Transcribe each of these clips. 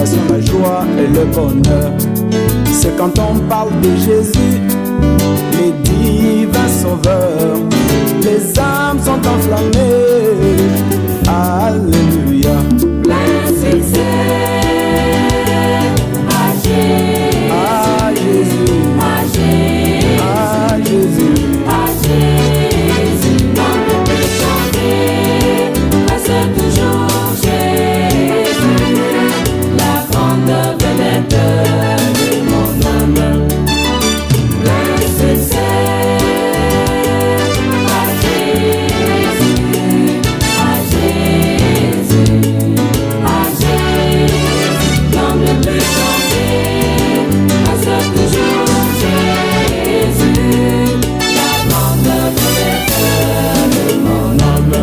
l'exaltation, la joie et le bonheur. C'est quand on parle de Jésus, les divins sauveurs, les âmes sont enflammées. Alléluia. Plein succès à Jésus, À Jésus, à Jésus, à Jésus. à Jésus. Dans le plus chanter, reste toujours Jésus, la grande vedette de mon âme. Plein succès à Jésus, à Jésus, à Jésus. Dans le plus chanter, reste toujours Jésus, la grande vedette de mon âme.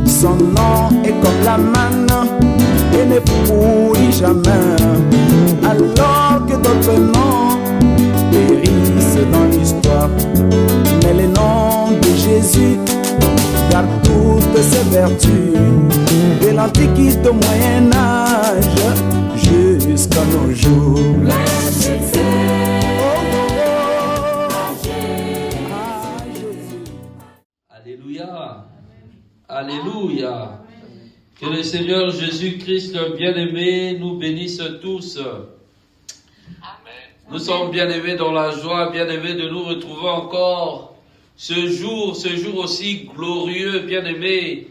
Son nom est comme la manne et ne pourrit jamais. Alors que d'autres noms périssent dans l'histoire, mais le nom de Jésus garde toutes ses vertus, de l'Antiquité au Moyen-Âge jusqu'à nos jours. Plein succès À Jésus. Alléluia. Alléluia. Que le Seigneur Jésus-Christ, le bien-aimé, nous bénisse tous. Nous sommes bien-aimés dans la joie, bien-aimés de nous retrouver encore ce jour aussi glorieux, bien-aimés,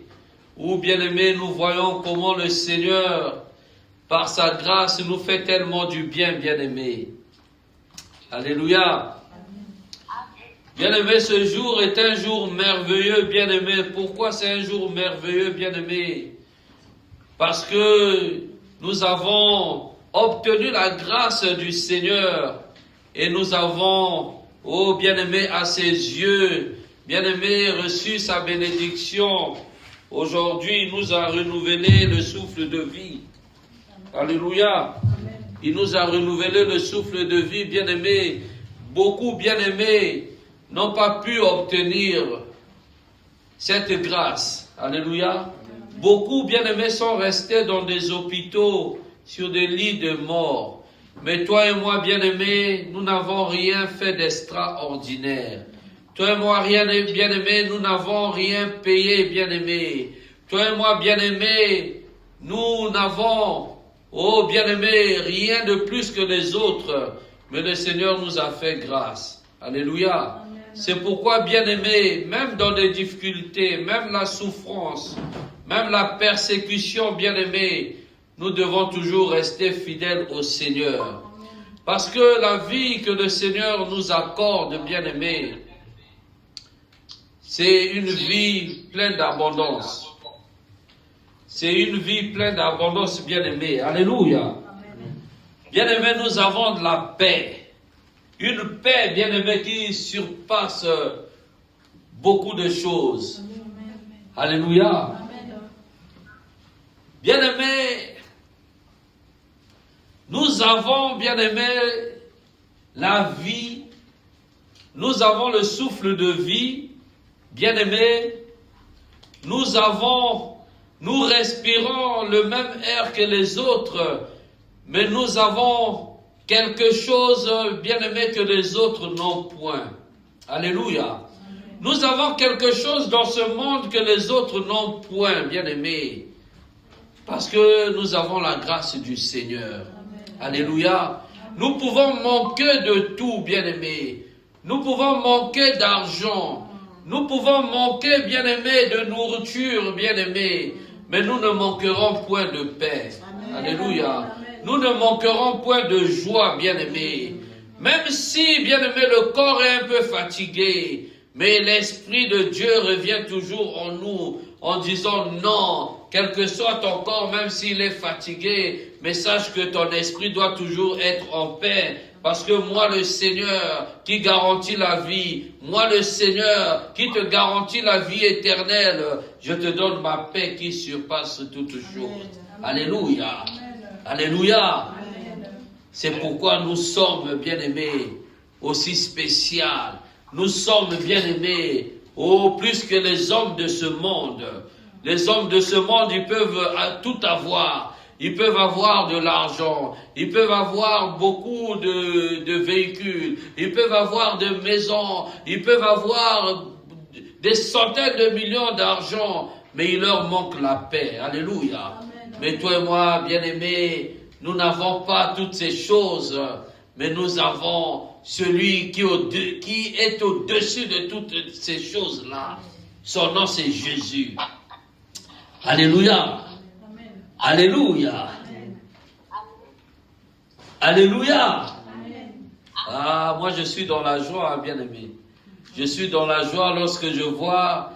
où, bien-aimés, nous voyons comment le Seigneur, par sa grâce, nous fait tellement du bien, bien-aimés. Alléluia. Bien-aimé, ce jour est un jour merveilleux, bien-aimé. Pourquoi c'est un jour merveilleux, bien-aimé? Parce que nous avons obtenu la grâce du Seigneur et nous avons, oh bien-aimé, à ses yeux, bien-aimé, reçu sa bénédiction. Aujourd'hui, il nous a renouvelé le souffle de vie. Alléluia. Il nous a renouvelé le souffle de vie, bien-aimé. Beaucoup, bien-aimés, n'ont pas pu obtenir cette grâce. Alléluia. Beaucoup, bien-aimés, sont restés dans des hôpitaux, sur des lits de mort. Mais toi et moi, bien-aimés, nous n'avons rien fait d'extraordinaire. Toi et moi, bien-aimés, nous n'avons rien payé, bien-aimés. Toi et moi, bien-aimés, nous n'avons, oh bien-aimés, rien de plus que les autres. Mais le Seigneur nous a fait grâce. Alléluia. C'est pourquoi, bien-aimés, même dans les difficultés, même la souffrance, même la persécution, bien-aimés, nous devons toujours rester fidèles au Seigneur. Parce que la vie que le Seigneur nous accorde, bien-aimés, c'est une vie pleine d'abondance. C'est une vie pleine d'abondance, bien-aimés. Alléluia. Bien-aimés, nous avons de la paix. Une paix, bien-aimé, qui surpasse beaucoup de choses. Alléluia. Bien-aimé, nous avons, bien-aimé, la vie. Nous avons le souffle de vie. Bien-aimé, nous respirons le même air que les autres, mais nous avons quelque chose, bien-aimé, que les autres n'ont point. Alléluia. Nous avons quelque chose dans ce monde que les autres n'ont point, bien-aimé. Parce que nous avons la grâce du Seigneur. Alléluia. Nous pouvons manquer de tout, bien-aimé. Nous pouvons manquer d'argent. Nous pouvons manquer, bien-aimé, de nourriture, bien-aimé. Mais nous ne manquerons point de paix. Alléluia. Nous ne manquerons point de joie, bien-aimés. Même si, bien-aimé, le corps est un peu fatigué, mais l'Esprit de Dieu revient toujours en nous, en disant non, quel que soit ton corps, même s'il est fatigué, mais sache que ton esprit doit toujours être en paix. Parce que moi, le Seigneur qui garantit la vie, moi, le Seigneur qui te garantit la vie éternelle, je te donne ma paix qui surpasse toutes choses. Alléluia. Alléluia. C'est pourquoi nous sommes, bien-aimés, aussi spécial. Nous sommes, bien-aimés, plus que les hommes de ce monde. Les hommes de ce monde, ils peuvent tout avoir. Ils peuvent avoir de l'argent. Ils peuvent avoir beaucoup de véhicules. Ils peuvent avoir de maisons. Ils peuvent avoir des centaines de millions d'argent. Mais il leur manque la paix. Alléluia. Amen. Mais toi et moi, bien-aimés, nous n'avons pas toutes ces choses. Mais nous avons celui qui est au-dessus de toutes ces choses-là. Son nom, c'est Jésus. Alléluia. Amen. Alléluia. Amen. Alléluia. Amen. Ah, moi je suis dans la joie, bien-aimé. Je suis dans la joie lorsque je vois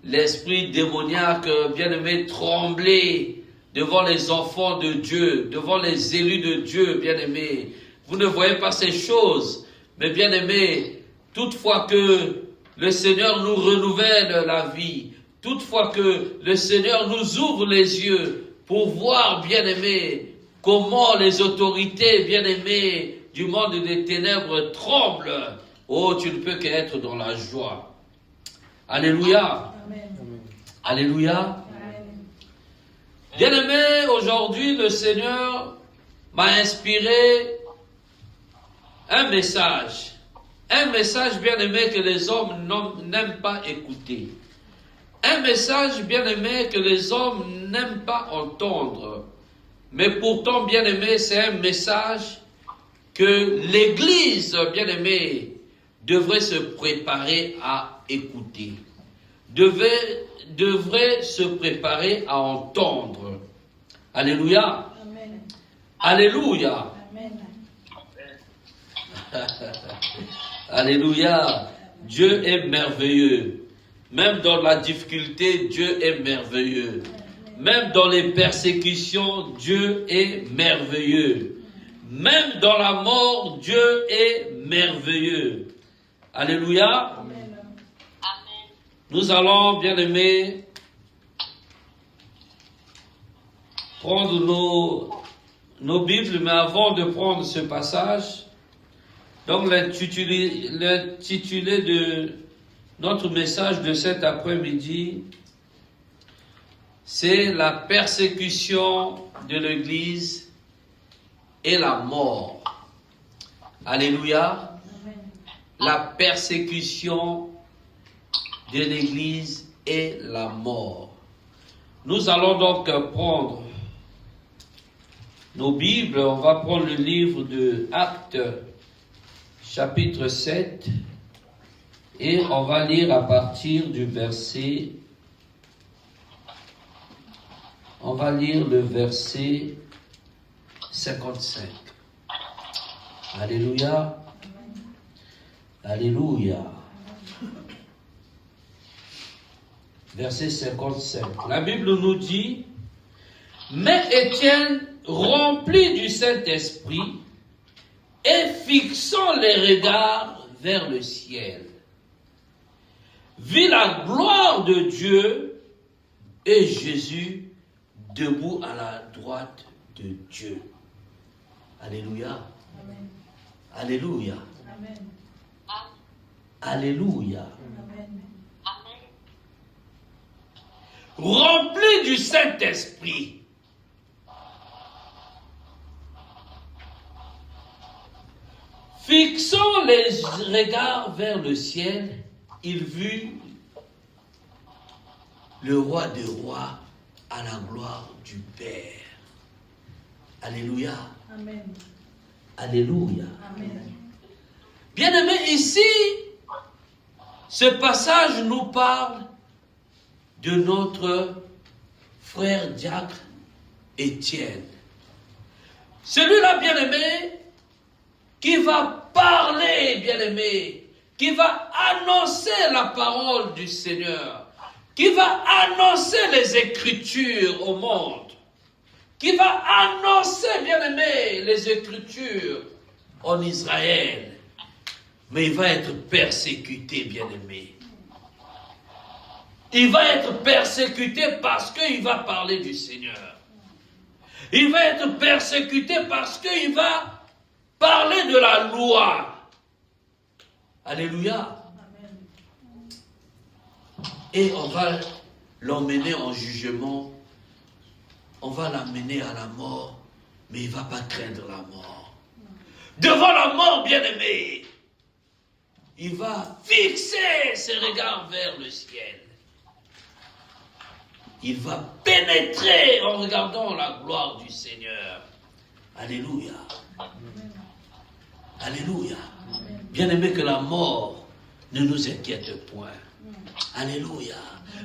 l'esprit démoniaque, bien-aimé, trembler devant les enfants de Dieu, devant les élus de Dieu, bien-aimé. Vous ne voyez pas ces choses, mais bien-aimé, toutefois que le Seigneur nous renouvelle la vie, toutefois que le Seigneur nous ouvre les yeux pour voir, bien-aimé, comment les autorités, bien-aimées, du monde des ténèbres tremblent, oh, tu ne peux qu'être dans la joie. Alléluia. Amen. Alléluia. Bien-aimé, aujourd'hui, le Seigneur m'a inspiré un message bien-aimé que les hommes n'aiment pas écouter. Un message bien-aimé que les hommes n'aiment pas entendre. Mais pourtant, bien-aimé, c'est un message que l'Église, bien-aimée, devrait se préparer à écouter. Devrait se préparer à entendre. Alléluia. Amen. Alléluia. Amen. Alléluia. Dieu est merveilleux. Même dans la difficulté, Dieu est merveilleux. Même dans les persécutions, Dieu est merveilleux. Même dans la mort, Dieu est merveilleux. Alléluia. Amen. Nous allons, bien aimés, prendre nos Bibles, mais avant de prendre ce passage, donc l'intitulé de notre message de cet après-midi, c'est la persécution de l'Église et la mort. Alléluia. La persécution de l'Église et la mort. Nous allons donc prendre nos Bibles. On va prendre le livre de Actes, chapitre 7, et on va lire à partir du verset. On va lire le verset 55. Alléluia. Alléluia. Verset 55. La Bible nous dit, mais Étienne, rempli du Saint-Esprit, et fixant les regards vers le ciel, vit la gloire de Dieu et Jésus debout à la droite de Dieu. Alléluia. Amen. Alléluia. Amen. Alléluia. Amen. Rempli du Saint-Esprit. Fixant les regards vers le ciel, il vit le roi des rois à la gloire du Père. Alléluia. Amen. Alléluia. Amen. Bien-aimés, ici, ce passage nous parle de notre frère diacre Étienne. Celui-là, bien-aimé, qui va parler, bien-aimé, qui va annoncer la parole du Seigneur, qui va annoncer les Écritures au monde, qui va annoncer, bien-aimé, les Écritures en Israël. Mais il va être persécuté, bien-aimé. Il va être persécuté parce qu'il va parler du Seigneur. Il va être persécuté parce qu'il va parler de la loi. Alléluia. Et on va l'emmener en jugement. On va l'amener à la mort, mais il ne va pas craindre la mort. Devant la mort, bien-aimé, il va fixer ses regards vers le ciel. Il va pénétrer en regardant la gloire du Seigneur. Alléluia. Alléluia. Bien-aimé, que la mort ne nous inquiète point. Alléluia.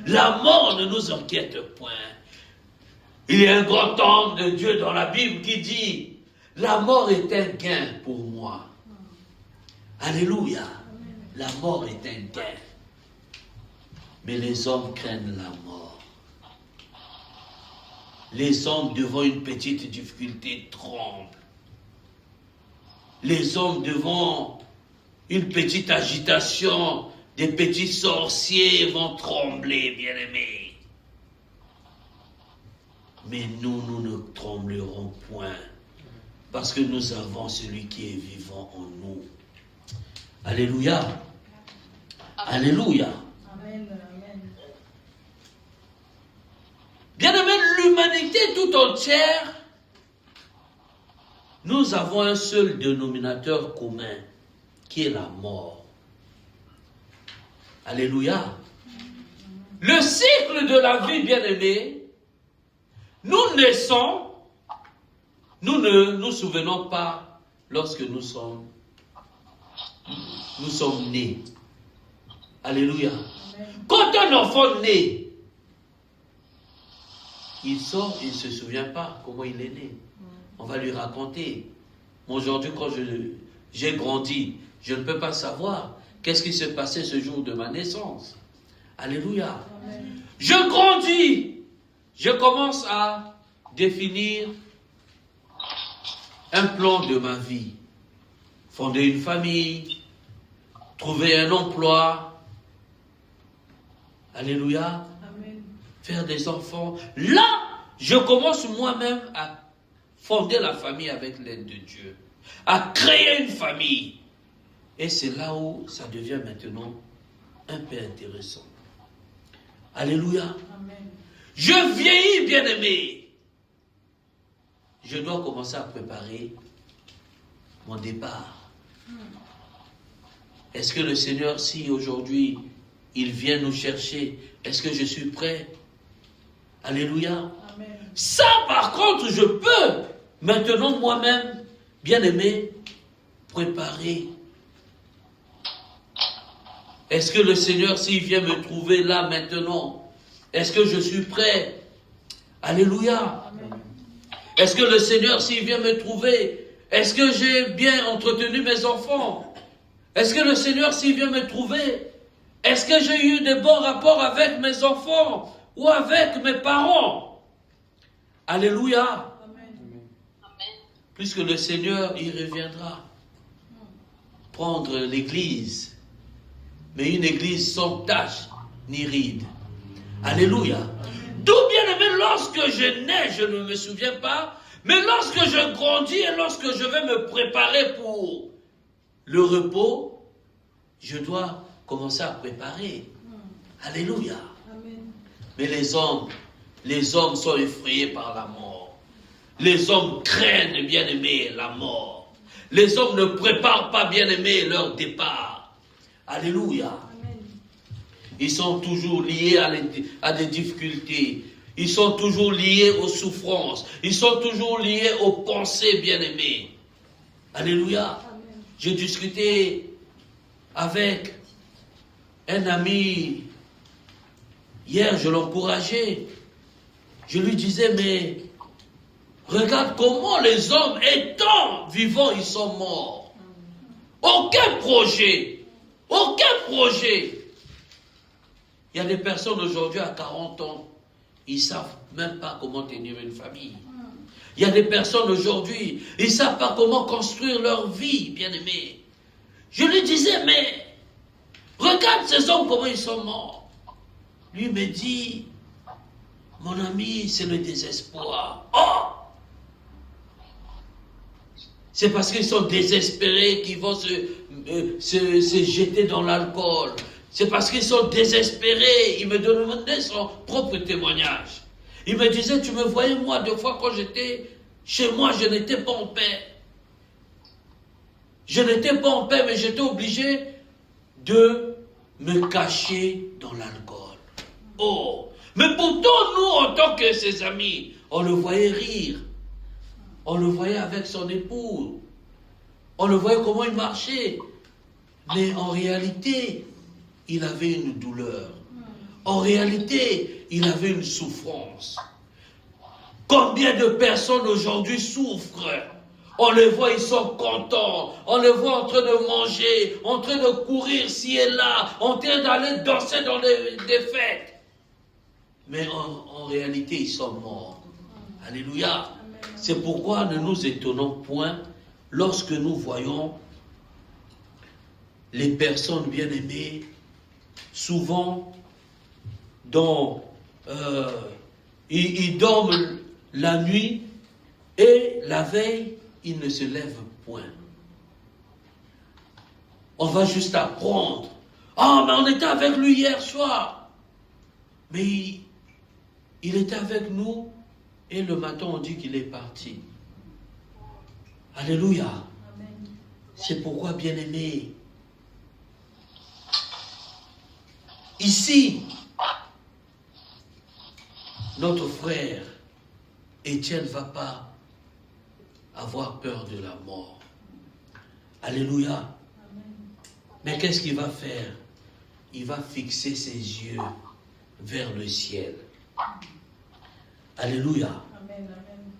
La mort ne nous inquiète point. Il y a un grand homme de Dieu dans la Bible qui dit, la mort est un gain pour moi. Alléluia. La mort est un gain. Mais les hommes craignent la mort. Les hommes devant une petite difficulté tremblent. Les hommes devant une petite agitation, des petits sorciers vont trembler, bien-aimés. Mais nous, nous ne tremblerons point, parce que nous avons celui qui est vivant en nous. Alléluia. Alléluia. Amen. Amen. Bien-aimé, l'humanité tout entière, nous avons un seul dénominateur commun, qui est la mort. Alléluia. Le cycle de la vie, bien-aimé, nous naissons, nous ne nous souvenons pas lorsque nous sommes nés. Alléluia. Quand un enfant naît, il sort, il ne se souvient pas comment il est né. On va lui raconter. Aujourd'hui, quand j'ai grandi, je ne peux pas savoir qu'est-ce qui s'est passé ce jour de ma naissance. Alléluia. Amen. Je grandis. Je commence à définir un plan de ma vie. Fonder une famille, trouver un emploi. Alléluia. Amen. Faire des enfants. Là, je commence moi-même à fonder la famille avec l'aide de Dieu. À créer une famille. Et c'est là où ça devient maintenant un peu intéressant. Alléluia. Amen. Je vieillis, bien-aimé. Je dois commencer à préparer mon départ. Est-ce que le Seigneur, si aujourd'hui il vient nous chercher, est-ce que je suis prêt? Alléluia. Amen. Ça, par contre, je peux maintenant moi-même, bien-aimé, préparer. Est-ce que le Seigneur, s'il vient me trouver là maintenant, est-ce que je suis prêt? Alléluia. Amen. Est-ce que le Seigneur, s'il vient me trouver, est-ce que j'ai bien entretenu mes enfants? Est-ce que le Seigneur, s'il vient me trouver, est-ce que j'ai eu de bons rapports avec mes enfants ou avec mes parents? Alléluia. Amen. Puisque le Seigneur, il reviendra prendre l'église, mais une église sans tache ni ride. Alléluia. D'où, bien aimé, lorsque je nais, je ne me souviens pas, mais lorsque je grandis et lorsque je vais me préparer pour le repos, je dois commencer à préparer. Alléluia. Amen. Mais les hommes sont effrayés par la mort. Les hommes craignent, bien aimé, la mort. Les hommes ne préparent pas, bien aimé, leur départ. Alléluia. Amen. Ils sont toujours liés à des difficultés. Ils sont toujours liés aux souffrances. Ils sont toujours liés aux pensées, bien-aimées. Alléluia. Amen. J'ai discuté avec un ami. Hier, je l'encourageais. Je lui disais, mais regarde comment les hommes, étant vivants, ils sont morts. Aucun projet. Aucun projet. Il y a des personnes aujourd'hui à 40 ans, ils ne savent même pas comment tenir une famille. Il y a des personnes aujourd'hui, ils ne savent pas comment construire leur vie, bien-aimés. Je lui disais, mais regarde ces hommes, comment ils sont morts. Lui me dit, mon ami, c'est le désespoir. Oh! C'est parce qu'ils sont désespérés qu'ils vont se jeter dans l'alcool. C'est parce qu'ils sont désespérés. Il me donnait son propre témoignage. Il me disait, tu me voyais moi, deux fois quand j'étais chez moi, je n'étais pas en paix. Je n'étais pas en paix, mais j'étais obligé de me cacher dans l'alcool. Oh! Mais pourtant, nous, en tant que ses amis, on le voyait rire. On le voyait avec son épouse. On le voyait comment il marchait. Mais en réalité, il avait une douleur. En réalité, il avait une souffrance. Combien de personnes aujourd'hui souffrent? On les voit, ils sont contents. On les voit en train de manger, en train de courir ci et là, en train d'aller danser dans des fêtes. Mais en réalité, ils sont morts. Alléluia. C'est pourquoi ne nous étonnons point lorsque nous voyons les personnes bien-aimées, souvent, ils dorment la nuit et la veille, ils ne se lèvent point. On va juste apprendre. Ah, mais on était avec lui hier soir. Mais il était avec nous et le matin on dit qu'il est parti. Alléluia. C'est pourquoi, bien-aimés, ici, notre frère Étienne ne va pas avoir peur de la mort. Alléluia. Mais qu'est-ce qu'il va faire? Il va fixer ses yeux vers le ciel. Alléluia.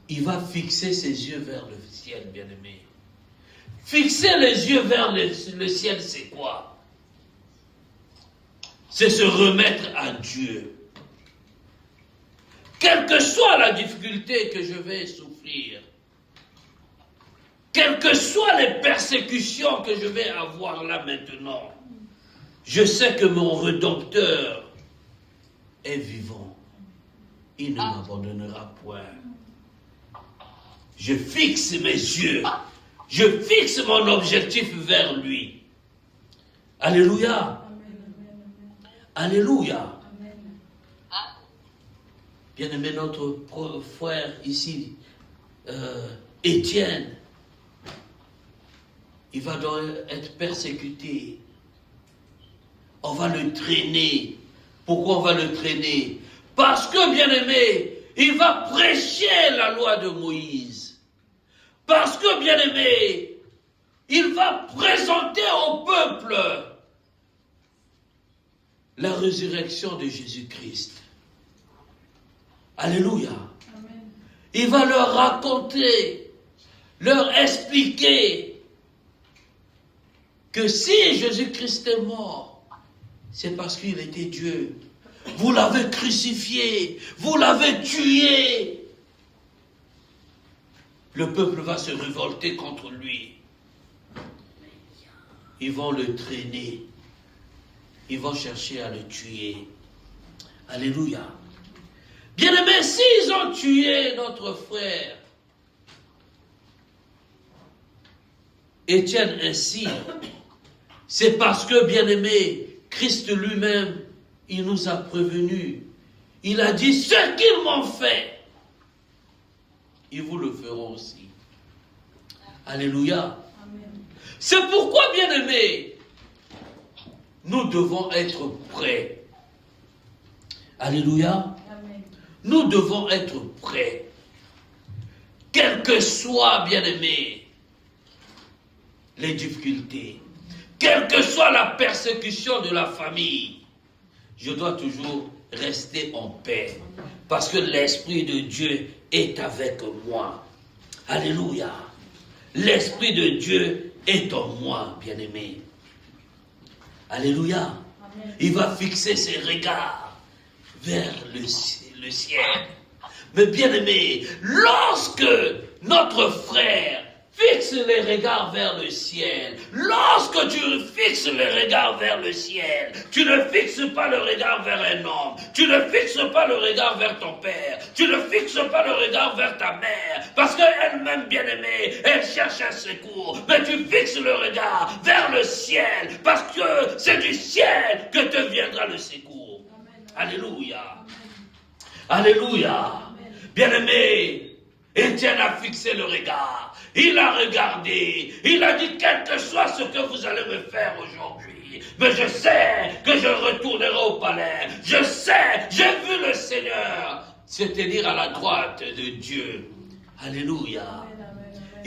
Il va fixer ses yeux vers le ciel, bien-aimé. Fixer les yeux vers le ciel, c'est quoi? C'est se remettre à Dieu. Quelle que soit la difficulté que je vais souffrir, quelles que soient les persécutions que je vais avoir là maintenant, je sais que mon Rédempteur est vivant. Il ne m'abandonnera point. Je fixe mes yeux, je fixe mon objectif vers lui. Alléluia. Alléluia. Bien-aimé, notre frère ici, Étienne, il va donc être persécuté. On va le traîner. Pourquoi on va le traîner? Parce que, bien-aimé, il va prêcher la loi de Moïse. Parce que, bien-aimé, il va présenter au peuple la résurrection de Jésus-Christ. Alléluia. Amen. Il va leur raconter, leur expliquer que si Jésus-Christ est mort, c'est parce qu'il était Dieu. Vous l'avez crucifié, vous l'avez tué. Le peuple va se révolter contre lui. Ils vont le traîner. Ils vont chercher à le tuer. Alléluia. Bien-aimés, s'ils ont tué notre frère Étienne ainsi, c'est parce que, bien-aimé, Christ lui-même, il nous a prévenus. Il a dit, ce qu'ils m'ont fait, ils vous le feront aussi. Alléluia. Amen. C'est pourquoi, bien-aimés, nous devons être prêts. Alléluia. Amen. Nous devons être prêts. Quelles que soient, bien-aimés, les difficultés, quelle que soit la persécution de la famille, je dois toujours rester en paix. Parce que l'Esprit de Dieu est avec moi. Alléluia. L'Esprit de Dieu est en moi, bien-aimé. Alléluia. Amen. Il va fixer ses regards vers le ciel. Mais bien-aimé, lorsque notre frère fixes les regards vers le ciel, lorsque tu fixes les regards vers le ciel, tu ne fixes pas le regard vers un homme, tu ne fixes pas le regard vers ton père, tu ne fixes pas le regard vers ta mère, parce qu'elle-même, bien-aimée, elle cherche un secours, mais tu fixes le regard vers le ciel, parce que c'est du ciel que te viendra le secours. Alléluia. Alléluia. Bien-aimé, Étienne a fixé le regard. Il a regardé. Il a dit, quel que soit ce que vous allez me faire aujourd'hui, mais je sais que je retournerai au palais. Je sais, j'ai vu le Seigneur, c'est-à-dire à la droite de Dieu. Alléluia.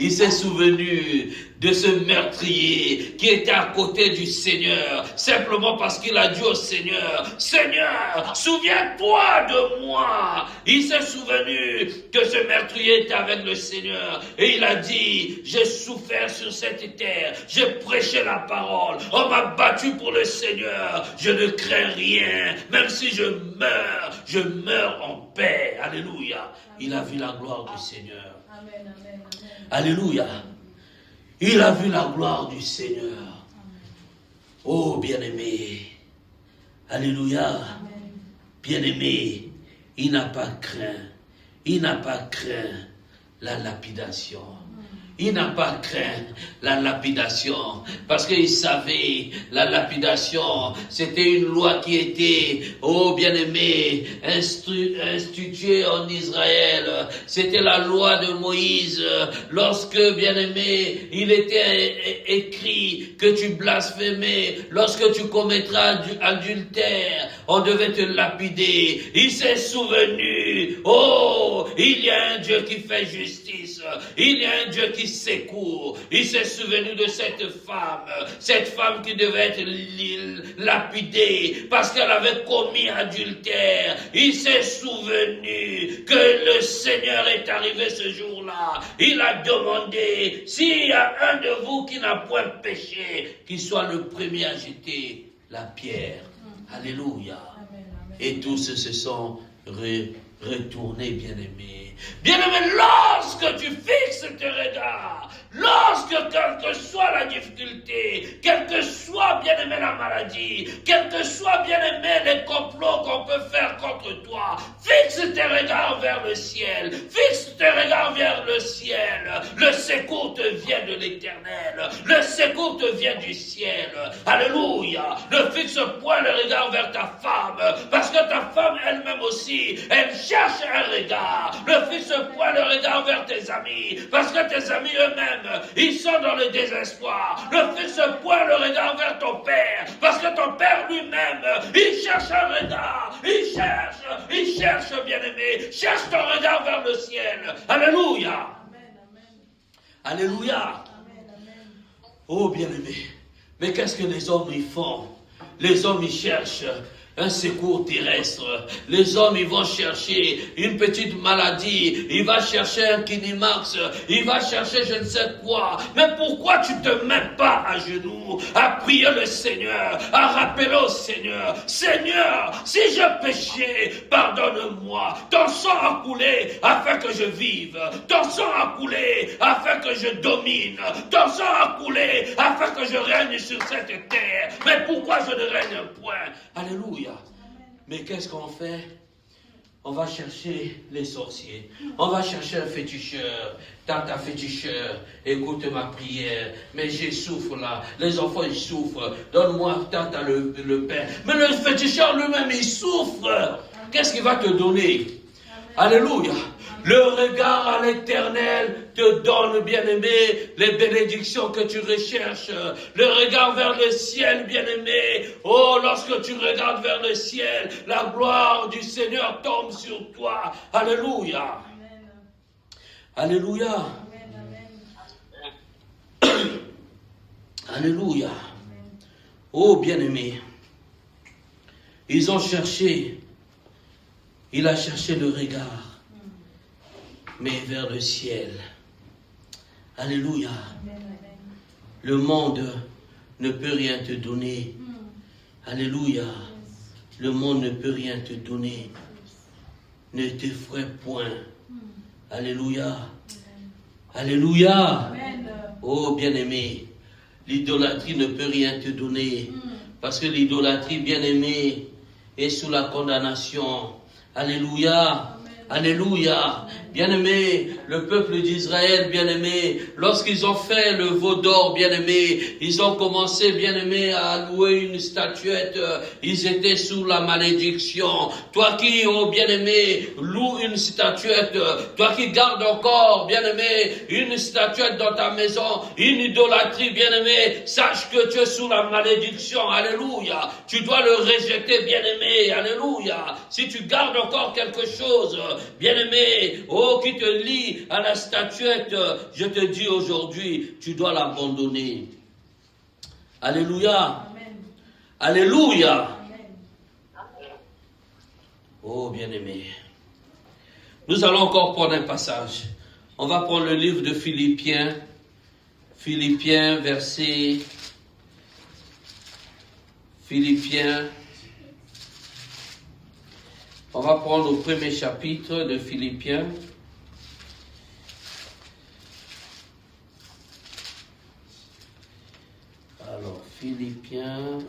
Il s'est souvenu de ce meurtrier qui était à côté du Seigneur, simplement parce qu'il a dit au Seigneur, Seigneur, souviens-toi de moi. Il s'est souvenu que ce meurtrier était avec le Seigneur et il a dit, j'ai souffert sur cette terre, j'ai prêché la parole, on m'a battu pour le Seigneur, je ne crains rien, même si je meurs en paix. Alléluia. Il a vu la gloire du Seigneur. Amen, amen, amen. Alléluia. Il a vu la gloire du Seigneur. Oh, bien-aimé. Alléluia. Bien-aimé, il n'a pas craint. Il n'a pas craint la lapidation. Il n'a pas craint la lapidation parce qu'il savait la lapidation, c'était une loi qui était, oh bien-aimé, instituée en Israël. C'était la loi de Moïse lorsque, bien-aimé, il était écrit que tu blasphémais, lorsque tu commettras adultère, on devait te lapider. Il s'est souvenu, oh, il y a un Dieu qui fait justice, il y a un Dieu qui secours. Il s'est souvenu de cette femme qui devait être lapidée parce qu'elle avait commis adultère. Il s'est souvenu que le Seigneur est arrivé ce jour-là. Il a demandé, s'il y a un de vous qui n'a point péché, qu'il soit le premier à jeter la pierre. Alléluia. Et tous se sont retournés, bien-aimés. Bien-aimé, lorsque tu fixes tes regards, lorsque quelle que soit la difficulté, quelle que soit, bien-aimé, la maladie, quel que soit, bien-aimé, les complots qu'on peut faire contre toi, fixe tes regards vers le ciel, fixe tes regards vers le ciel. Le secours te vient de l'Éternel, le secours te vient du ciel. Alléluia. Ne fixe point le regard vers ta femme, parce que ta femme elle-même aussi, elle cherche un regard. Ne fixe point le regard vers tes amis, parce que tes amis eux-mêmes, ils sont dans le désespoir. Ne fixe point le regard vers ton père, parce que ton père lui-même, il cherche un regard. Il cherche, bien-aimé. Cherche ton regard vers le ciel. Alléluia. Alléluia. Oh, bien-aimé. Mais qu'est-ce que les hommes y font? Les hommes y cherchent un secours terrestre. Les hommes, ils vont chercher une petite maladie. Il va chercher un Kinimax. Il va chercher je ne sais quoi. Mais pourquoi tu te mets pas à genoux, à prier le Seigneur, à rappeler au Seigneur, Seigneur, si j'ai péché, pardonne-moi. Ton sang a coulé afin que je vive. Ton sang a coulé afin que je domine. Ton sang a coulé afin que je règne sur cette terre. Mais pourquoi je ne règne point? Alléluia. Mais qu'est-ce qu'on fait? On va chercher les sorciers. On va chercher un féticheur. Tata féticheur, écoute ma prière. Mais j'ai souffre là. Les enfants, ils souffrent. Donne-moi, tata, le pain. Mais le féticheur lui-même, il souffre. Qu'est-ce qu'il va te donner? Alléluia. Le regard à l'Éternel te donne, bien-aimé, les bénédictions que tu recherches. Le regard vers le ciel, bien-aimé. Oh, lorsque tu regardes vers le ciel, la gloire du Seigneur tombe sur toi. Alléluia. Alléluia. Alléluia. Oh, bien-aimé. Ils ont cherché. Il a cherché le regard. Mais vers le ciel. Alléluia. Le monde ne peut rien te donner. Alléluia. Le monde ne peut rien te donner. Ne t'effraie point. Alléluia. Alléluia. Oh bien-aimé, l'idolâtrie ne peut rien te donner. Parce que l'idolâtrie, bien-aimé, est sous la condamnation. Alléluia. Alléluia. Bien-aimé, le peuple d'Israël, bien-aimé, lorsqu'ils ont fait le veau d'or, bien-aimé, ils ont commencé, bien-aimé, à louer une statuette. Ils étaient sous la malédiction. Toi qui, oh bien-aimé, loue une statuette, toi qui gardes encore, bien-aimé, une statuette dans ta maison, une idolâtrie, bien-aimé, sache que tu es sous la malédiction. Alléluia. Tu dois le rejeter, bien-aimé. Alléluia. Si tu gardes encore quelque chose, bien-aimé, oh, qui te lie à la statuette, je te dis aujourd'hui, tu dois l'abandonner. Alléluia. Amen. Alléluia. Amen. Oh, bien-aimé. Nous allons encore prendre un passage. On va prendre le livre de Philippiens. Philippiens, verset... Philippiens... On va prendre le premier chapitre de Philippiens. Alors, Philippiens.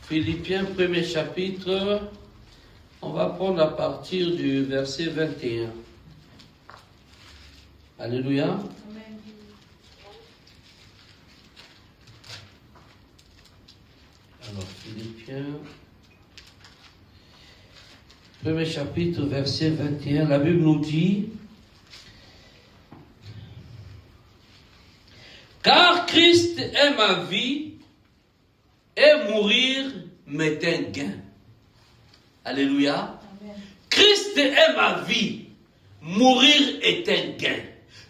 Philippiens, premier chapitre. On va prendre à partir du verset 21. Alléluia. Amen. Alors, Philippiens, premier chapitre, verset 21, la Bible nous dit, « Car Christ est ma vie, et mourir m'est un gain. » Alléluia. Amen. Christ est ma vie, mourir est un gain.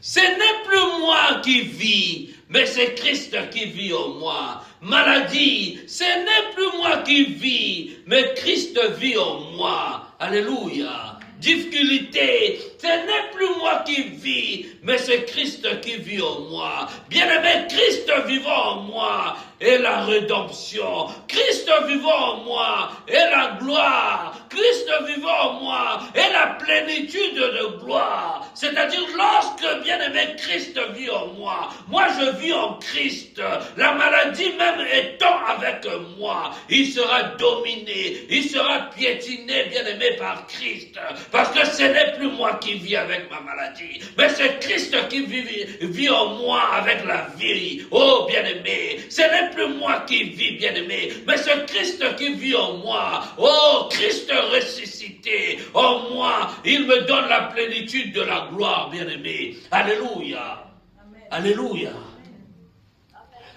Ce n'est plus moi qui vis, mais c'est Christ qui vit en moi. Maladie, ce n'est plus moi qui vis, mais Christ vit en moi. Alléluia. Difficulté, ce n'est plus moi qui vis, mais c'est Christ qui vit en moi. Bien-aimé, Christ vivant en moi est la rédemption. Christ vivant en moi est la gloire. Christ vivant en moi est la plénitude de gloire. C'est-à-dire, lorsque, bien-aimé, Christ vit en moi, moi je vis en Christ. La maladie même étant avec moi, il sera dominé, il sera piétiné, bien-aimé, par Christ. Parce que ce n'est plus moi qui vis avec ma maladie, mais c'est Christ qui vit en moi avec la vie. Oh, bien-aimé, ce n'est plus moi qui vis, bien-aimé, mais c'est Christ qui vit en moi. Oh, Christ ressuscité en moi, il me donne la plénitude de la gloire, bien-aimé. Alléluia. Amen. Alléluia.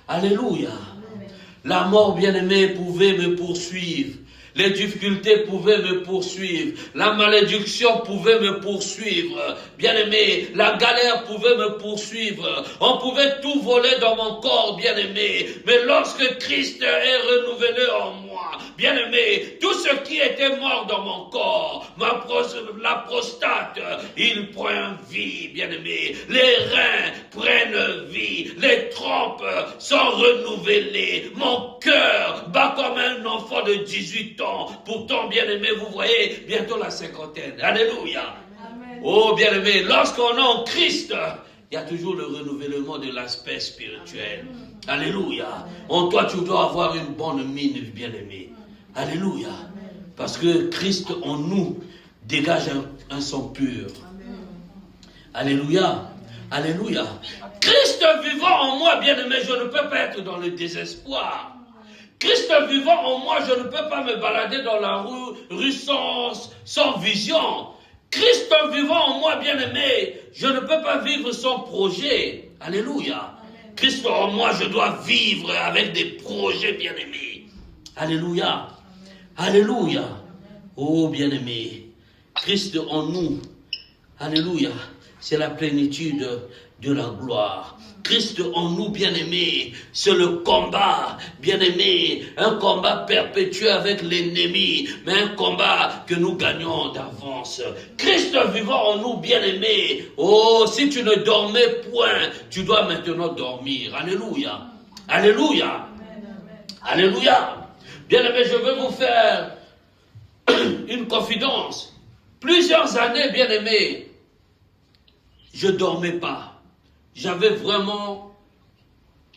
Alléluia. La mort, bien-aimé, pouvait me poursuivre. Les difficultés pouvaient me poursuivre. La malédiction pouvait me poursuivre. Bien-aimé, la galère pouvait me poursuivre. On pouvait tout voler dans mon corps, bien-aimé. Mais lorsque Christ est renouvelé en moi, bien-aimé, tout ce qui était mort dans mon corps, la prostate, il prend vie, bien-aimé. Les reins prennent vie. Les trompes sont renouvelées. Mon cœur bat comme un enfant de 18 ans. Pourtant, bien-aimé, vous voyez, bientôt la cinquantaine. Alléluia. Amen. Oh, bien-aimé, lorsqu'on est en Christ, il y a toujours le renouvellement de l'aspect spirituel. Alléluia. En toi, tu dois avoir une bonne mine, bien-aimé. Alléluia. Parce que Christ en nous dégage un sang pur. Alléluia. Alléluia. Christ vivant en moi, bien-aimé, je ne peux pas être dans le désespoir. Christ vivant en moi, je ne peux pas me balader dans la rue sans vision. Christ vivant en moi, bien-aimé, je ne peux pas vivre sans projet. Alléluia. Christ en moi, je dois vivre avec des projets, bien-aimés. Alléluia. Alléluia. Oh, bien-aimé, Christ en nous. Alléluia. C'est la plénitude de la gloire. Christ en nous, bien-aimés, c'est le combat, bien-aimés, un combat perpétuel avec l'ennemi, mais un combat que nous gagnons d'avance. Christ vivant en nous, bien-aimés, oh, si tu ne dormais point, tu dois maintenant dormir. Alléluia. Alléluia. Alléluia. Bien-aimé, je veux vous faire une confidence. Plusieurs années, bien-aimé, je ne dormais pas. J'avais vraiment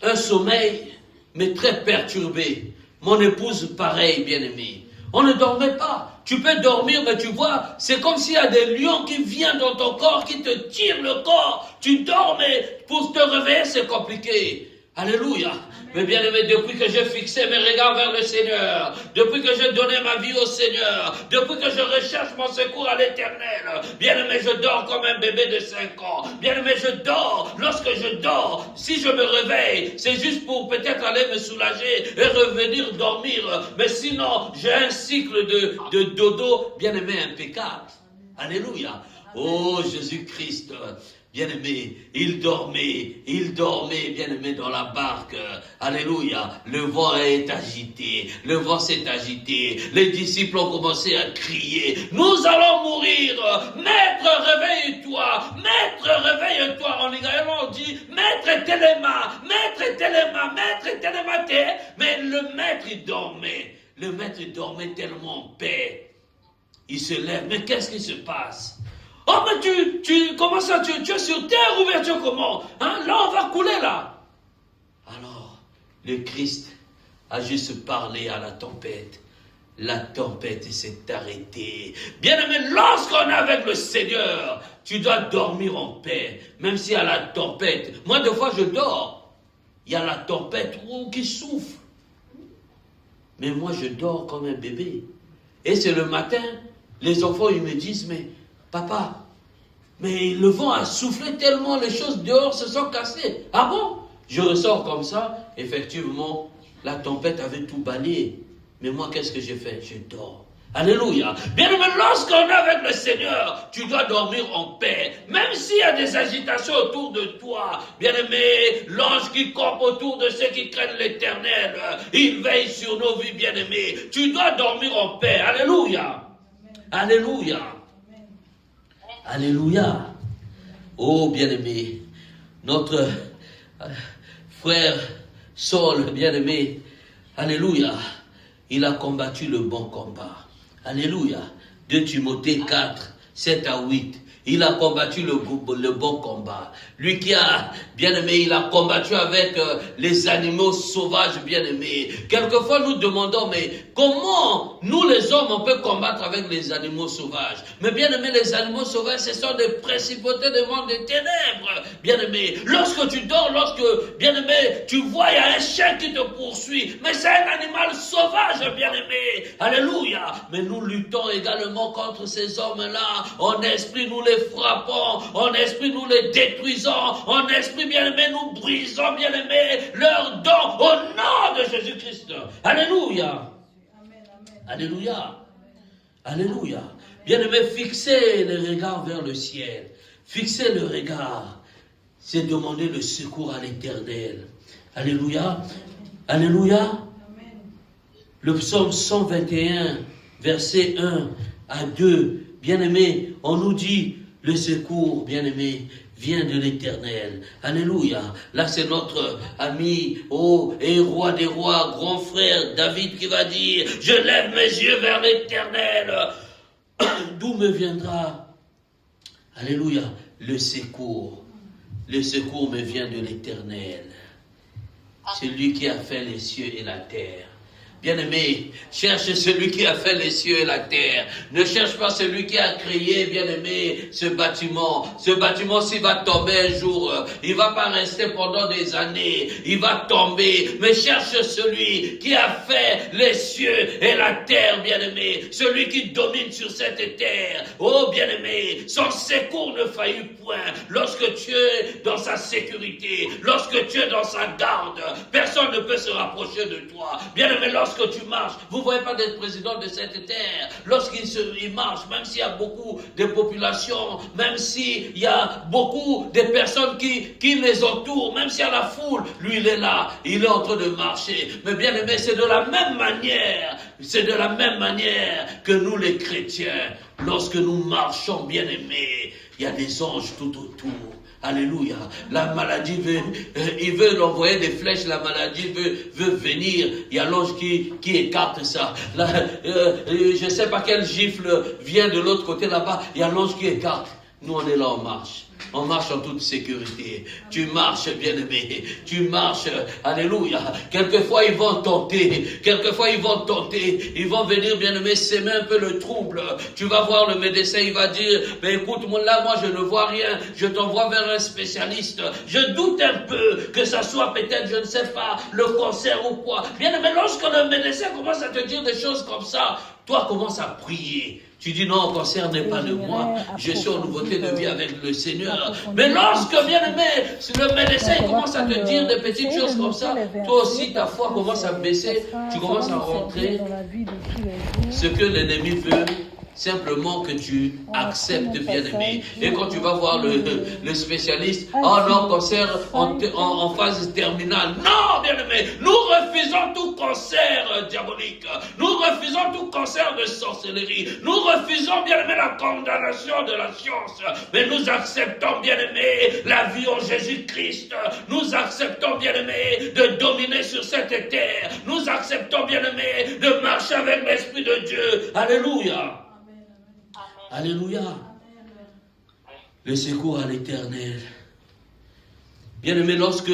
un sommeil, mais très perturbé. Mon épouse, pareil, bien-aimé. On ne dormait pas. Tu peux dormir, mais tu vois, c'est comme s'il y a des lions qui viennent dans ton corps, qui te tirent le corps. Tu dors, mais pour te réveiller, c'est compliqué. Alléluia. Mais bien aimé, depuis que j'ai fixé mes regards vers le Seigneur, depuis que j'ai donné ma vie au Seigneur, depuis que je recherche mon secours à l'Éternel, bien aimé, je dors comme un bébé de 5 ans. Bien aimé, je dors. Lorsque je dors, si je me réveille, c'est juste pour peut-être aller me soulager et revenir dormir. Mais sinon, j'ai un cycle de dodo, bien aimé, impeccable. Alléluia. Oh Jésus-Christ. Bien-aimé, il dormait, bien-aimé, dans la barque. Alléluia. Le vent est agité, le vent s'est agité. Les disciples ont commencé à crier, nous allons mourir. Maître, réveille-toi. Maître, réveille-toi. En Israël, on dit, maître, téléma, maître, téléma, maître, téléma. Mais le maître, il dormait. Le maître, il dormait tellement en paix. Il se lève, mais qu'est-ce qui se passe? Oh, mais comment ça, tu es sur terre ou bien tu es comment? Hein? Là, on va couler, là. Alors, le Christ a juste parlé à la tempête. La tempête s'est arrêtée. Bien-aimé, lorsqu'on est avec le Seigneur, tu dois dormir en paix, même s'il y a la tempête. Moi, des fois, je dors. Il y a la tempête qui souffle. Mais moi, je dors comme un bébé. Et c'est le matin, les enfants, ils me disent, mais papa, mais le vent a soufflé tellement, les choses dehors se sont cassées. Ah bon? Je ressors comme ça, effectivement, la tempête avait tout balayé. Mais moi, qu'est-ce que j'ai fait? Je dors. Alléluia. Bien aimé, lorsqu'on est avec le Seigneur, tu dois dormir en paix. Même s'il y a des agitations autour de toi. Bien aimé, l'ange qui campe autour de ceux qui craignent l'Éternel, il veille sur nos vies, bien aimé. Tu dois dormir en paix. Alléluia. Alléluia. Alléluia. Oh, bien-aimé, notre frère Saul, bien-aimé, alléluia, il a combattu le bon combat. Alléluia. 2 Timothée 4, 7 à 8. Il a combattu le bon combat. Lui qui a, bien-aimé, il a combattu avec les animaux sauvages, bien-aimés. Quelquefois, nous demandons, mais comment nous, les hommes, on peut combattre avec les animaux sauvages? Mais bien-aimé, les animaux sauvages, ce sont des principautés des mondes des ténèbres, bien-aimé. Lorsque tu dors, bien-aimé, tu vois, il y a un chien qui te poursuit. Mais c'est un animal sauvage, bien-aimé. Alléluia. Mais nous luttons également contre ces hommes-là. En esprit, nous les frappons, en esprit nous les détruisons, en esprit bien-aimé nous brisons, bien-aimé, leurs dents au nom de Jésus-Christ. Alléluia. Alléluia. Alléluia. Bien-aimé, fixez les regards vers le ciel. Fixez le regard. C'est demander le secours à l'Éternel. Alléluia. Alléluia. Le psaume 121, verset 1 à 2. Bien-aimé, on nous dit, le secours, bien-aimé, vient de l'Éternel. Alléluia. Là, c'est notre ami, et roi des rois, grand frère David qui va dire, je lève mes yeux vers l'Éternel. D'où me viendra, alléluia, le secours. Le secours me vient de l'Éternel. C'est lui qui a fait les cieux et la terre. Bien-aimé, cherche celui qui a fait les cieux et la terre. Ne cherche pas celui qui a créé, bien-aimé, ce bâtiment. Ce bâtiment, s'il va tomber un jour, il va pas rester pendant des années. Il va tomber. Mais cherche celui qui a fait les cieux et la terre, bien-aimé. Celui qui domine sur cette terre. Oh, bien-aimé, son secours ne faillit point. Lorsque tu es dans sa sécurité, lorsque tu es dans sa garde, personne ne peut se rapprocher de toi. Bien-aimé, lorsque tu marches, vous ne voyez pas des présidents de cette terre, lorsqu'il marche, même s'il y a beaucoup de populations, même s'il y a beaucoup de personnes qui les entourent, même s'il y a la foule, lui il est là, il est en train de marcher. Mais bien aimé, c'est de la même manière que nous les chrétiens, lorsque nous marchons, bien aimés, il y a des anges tout autour. Alléluia. La maladie veut, il veut envoyer des flèches, la maladie veut venir. Il y a l'ange qui écarte ça. Je ne sais pas quel gifle vient de l'autre côté là-bas. Il y a l'ange qui écarte. Nous, on est là, on marche. On marche en toute sécurité. Tu marches, bien-aimé. Tu marches. Alléluia. Quelquefois, ils vont tenter. Quelquefois, ils vont tenter. Ils vont venir, bien-aimé, s'aimer un peu le trouble. Tu vas voir le médecin, il va dire, mais écoute, là, moi, je ne vois rien. Je t'envoie vers un spécialiste. Je doute un peu que ça soit peut-être, je ne sais pas, le cancer ou quoi. Bien-aimé, lorsque le médecin commence à te dire des choses comme ça, toi, commence à prier. Tu dis non, le cancer n'est pas de moi. Je suis en nouveauté de vie avec le Seigneur. Mais lorsque, bien-aimé, le médecin commence à te dire des petites choses comme ça, toi aussi, ta foi commence à baisser. Tu commences à rentrer ce que l'ennemi veut. Simplement que tu acceptes, bien-aimé. Et quand tu vas voir le spécialiste, oh non, cancer en phase terminale. Non, bien-aimé, nous refusons tout cancer diabolique. Nous refusons tout cancer de sorcellerie. Nous refusons, bien-aimé, la condamnation de la science. Mais nous acceptons, bien-aimé, la vie en Jésus-Christ. Nous acceptons, bien-aimé, de dominer sur cette terre. Nous acceptons, bien-aimé, de marcher avec l'Esprit de Dieu. Alléluia. Alléluia. Le secours à l'Éternel. Bien-aimé, lorsque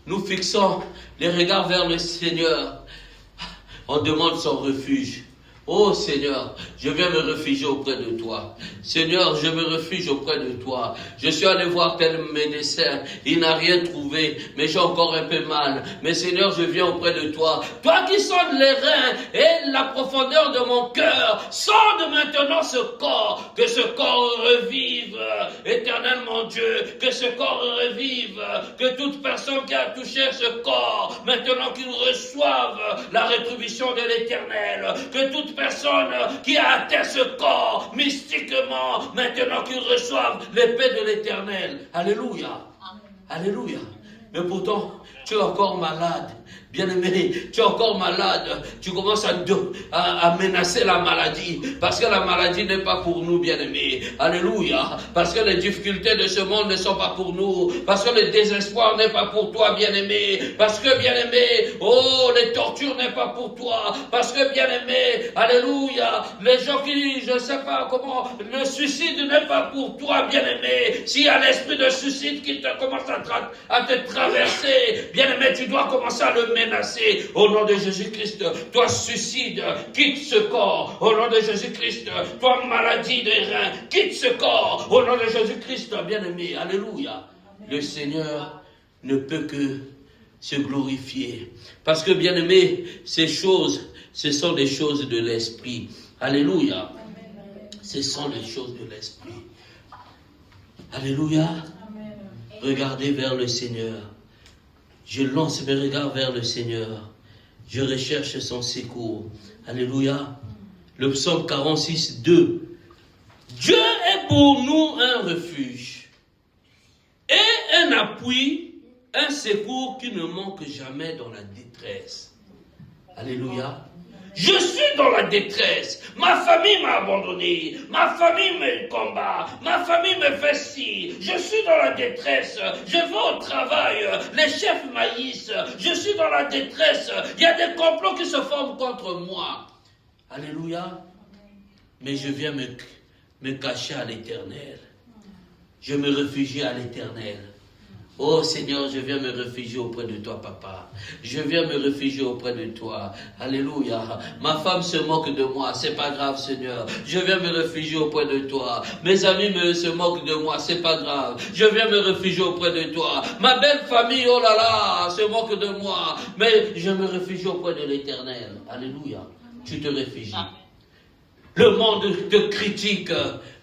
nous fixons les regards vers le Seigneur, on demande son refuge. Oh Seigneur, je viens me réfugier auprès de toi. Seigneur, je me réfugie auprès de toi. Je suis allé voir tel médecin, il n'a rien trouvé, mais j'ai encore un peu mal. Mais Seigneur, je viens auprès de toi. Toi qui sondes les reins et la profondeur de mon cœur, sonde maintenant ce corps, que ce corps revive. Éternel mon Dieu, que ce corps revive, que toute personne qui a touché ce corps, maintenant qu'il reçoive la rétribution de l'Éternel, que toute personne qui a atteint ce corps mystiquement, maintenant qu'ils reçoivent l'épée de l'Éternel. Alléluia. Alléluia. Mais pourtant, tu es encore malade. Bien-aimé, tu es encore malade. Tu commences à menacer la maladie. Parce que la maladie n'est pas pour nous, bien-aimé. Alléluia. Parce que les difficultés de ce monde ne sont pas pour nous. Parce que le désespoir n'est pas pour toi, bien-aimé. Parce que, bien-aimé, oh, les tortures n'est pas pour toi. Parce que, bien-aimé, alléluia, les gens qui, je ne sais pas comment, le suicide n'est pas pour toi, bien-aimé. S'il y a l'esprit de suicide qui te commence à te traverser, bien-aimé, tu dois commencer à le menacer. Au nom de Jésus-Christ, toi suicide, quitte ce corps. Au nom de Jésus-Christ, toi maladie des reins, quitte ce corps. Au nom de Jésus-Christ, bien-aimé, alléluia. Le Seigneur ne peut que se glorifier. Parce que, bien-aimé, ces choses, ce sont des choses de l'esprit. Alléluia. Ce sont des choses de l'esprit. Alléluia. Regardez vers le Seigneur. Je lance mes regards vers le Seigneur. Je recherche son secours. Alléluia. Le psaume 46, 2. Dieu est pour nous un refuge et un appui, un secours qui ne manque jamais dans la détresse. Alléluia. Je suis dans la détresse. Ma famille m'a abandonné. Ma famille me combat. Ma famille me fait ci. Je suis dans la détresse. Je vais au travail. Les chefs m'haïssent. Je suis dans la détresse. Il y a des complots qui se forment contre moi. Alléluia. Mais je viens me cacher à l'Éternel. Je me réfugie à l'Éternel. Oh Seigneur, je viens me réfugier auprès de toi, papa. Je viens me réfugier auprès de toi. Alléluia. Ma femme se moque de moi, c'est pas grave, Seigneur. Je viens me réfugier auprès de toi. Mes amis se moquent de moi, c'est pas grave. Je viens me réfugier auprès de toi. Ma belle famille, oh là là, se moque de moi. Mais je me réfugie auprès de l'Éternel. Alléluia. Tu te réfugies. Le monde te critique.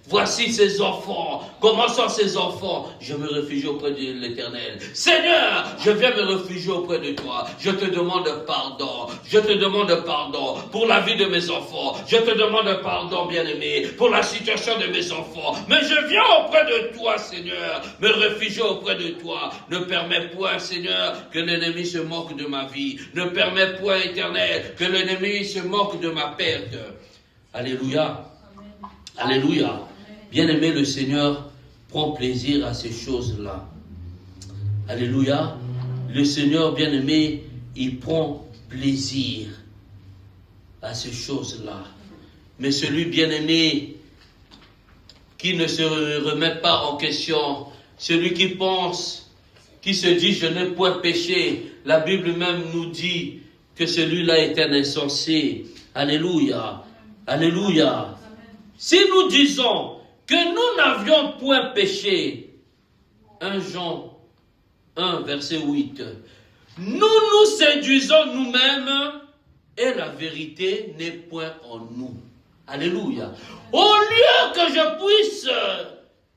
Voici ses enfants. Comment sont ses enfants? Je me réfugie auprès de l'Éternel. Seigneur, je viens me réfugier auprès de toi. Je te demande pardon. Je te demande pardon pour la vie de mes enfants. Je te demande pardon, bien-aimé, pour la situation de mes enfants. Mais je viens auprès de toi, Seigneur, me réfugier auprès de toi. Ne permets point, Seigneur, que l'ennemi se moque de ma vie. Ne permets point, Éternel, que l'ennemi se moque de ma perte. Alléluia. Alléluia. Bien-aimé, le Seigneur prend plaisir à ces choses-là. Alléluia. Le Seigneur bien-aimé, il prend plaisir à ces choses-là. Mais celui bien-aimé qui ne se remet pas en question, celui qui pense, qui se dit « je n'ai point péché », la Bible même nous dit que celui-là est un insensé. Alléluia. Alléluia. Si nous disons que nous n'avions point péché, 1 Jean 1, verset 8, nous nous séduisons nous-mêmes et la vérité n'est point en nous. Alléluia. Au lieu que je puisse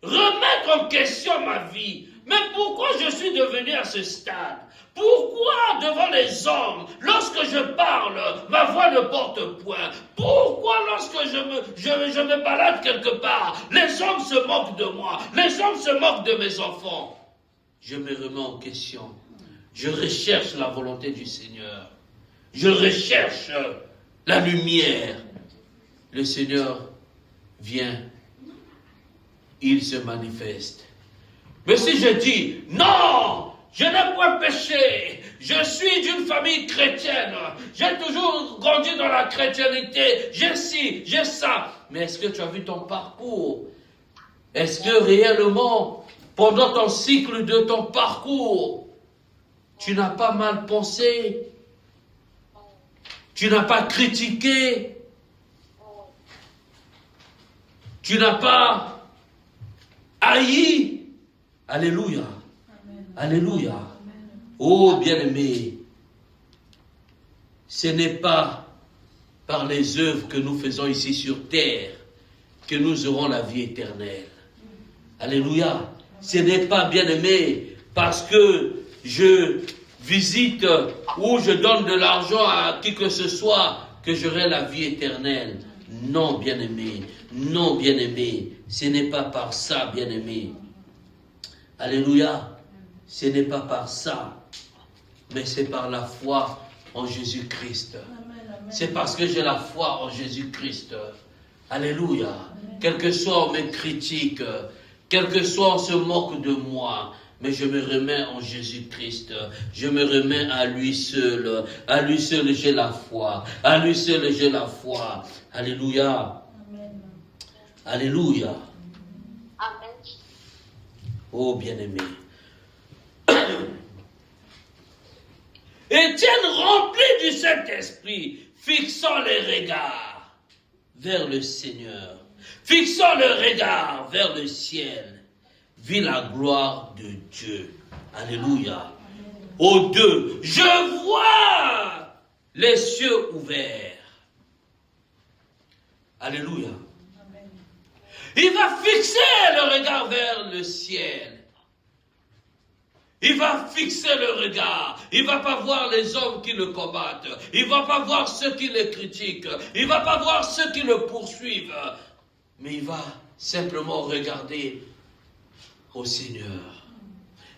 remettre en question ma vie, mais pourquoi je suis devenu à ce stade? Pourquoi devant les hommes, lorsque je parle, ma voix ne porte point? Pourquoi lorsque je me balade quelque part, les hommes se moquent de moi, les hommes se moquent de mes enfants? Je me remets en question. Je recherche la volonté du Seigneur. Je recherche la lumière. Le Seigneur vient. Il se manifeste. Mais si je dis, non, je n'ai point péché, je suis d'une famille chrétienne, j'ai toujours grandi dans la chrétienté, j'ai ci, j'ai ça. Mais est-ce que tu as vu ton parcours? Est-ce que réellement, pendant ton cycle de ton parcours, tu n'as pas mal pensé? Tu n'as pas critiqué? Tu n'as pas haï? Alléluia. Amen. Alléluia. Amen. Oh bien-aimé, ce n'est pas par les œuvres que nous faisons ici sur terre que nous aurons la vie éternelle. Alléluia. Ce n'est pas, bien-aimé, parce que je visite ou je donne de l'argent à qui que ce soit que j'aurai la vie éternelle. Non, bien-aimé. Non, bien-aimé. Ce n'est pas par ça, bien-aimé. Alléluia. Ce n'est pas par ça, mais c'est par la foi en Jésus-Christ. C'est parce que j'ai la foi en Jésus-Christ. Alléluia. Quel que soit on me critique, quel que soit on se moque de moi, mais je me remets en Jésus-Christ. Je me remets à lui seul. À lui seul j'ai la foi. À lui seul j'ai la foi. Alléluia. Amen. Alléluia. Amen. Oh bien-aimé. Étienne rempli du Saint-Esprit, fixant les regards vers le Seigneur, fixant le regard vers le ciel, vit la gloire de Dieu. Alléluia. Au 2, je vois les cieux ouverts. Alléluia. Il va fixer le regard vers le ciel. Il va fixer le regard. Il ne va pas voir les hommes qui le combattent. Il ne va pas voir ceux qui le critiquent. Il ne va pas voir ceux qui le poursuivent. Mais il va simplement regarder au Seigneur.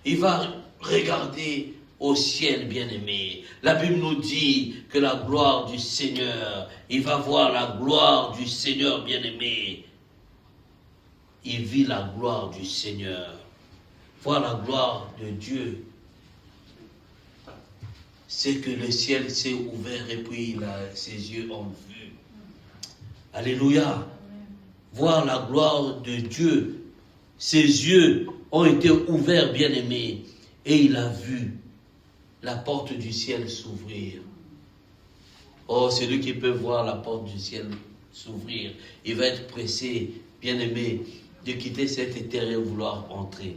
Il va regarder au ciel, bien-aimé. La Bible nous dit que la gloire du Seigneur, il va voir la gloire du Seigneur, bien-aimé. Il vit la gloire du Seigneur. Voir la gloire de Dieu, c'est que le ciel s'est ouvert et puis ses yeux ont vu. Alléluia. Voir la gloire de Dieu, ses yeux ont été ouverts, bien-aimés, et il a vu la porte du ciel s'ouvrir. Oh, celui qui peut voir la porte du ciel s'ouvrir, il va être pressé, bien-aimé, de quitter cette terre et vouloir entrer.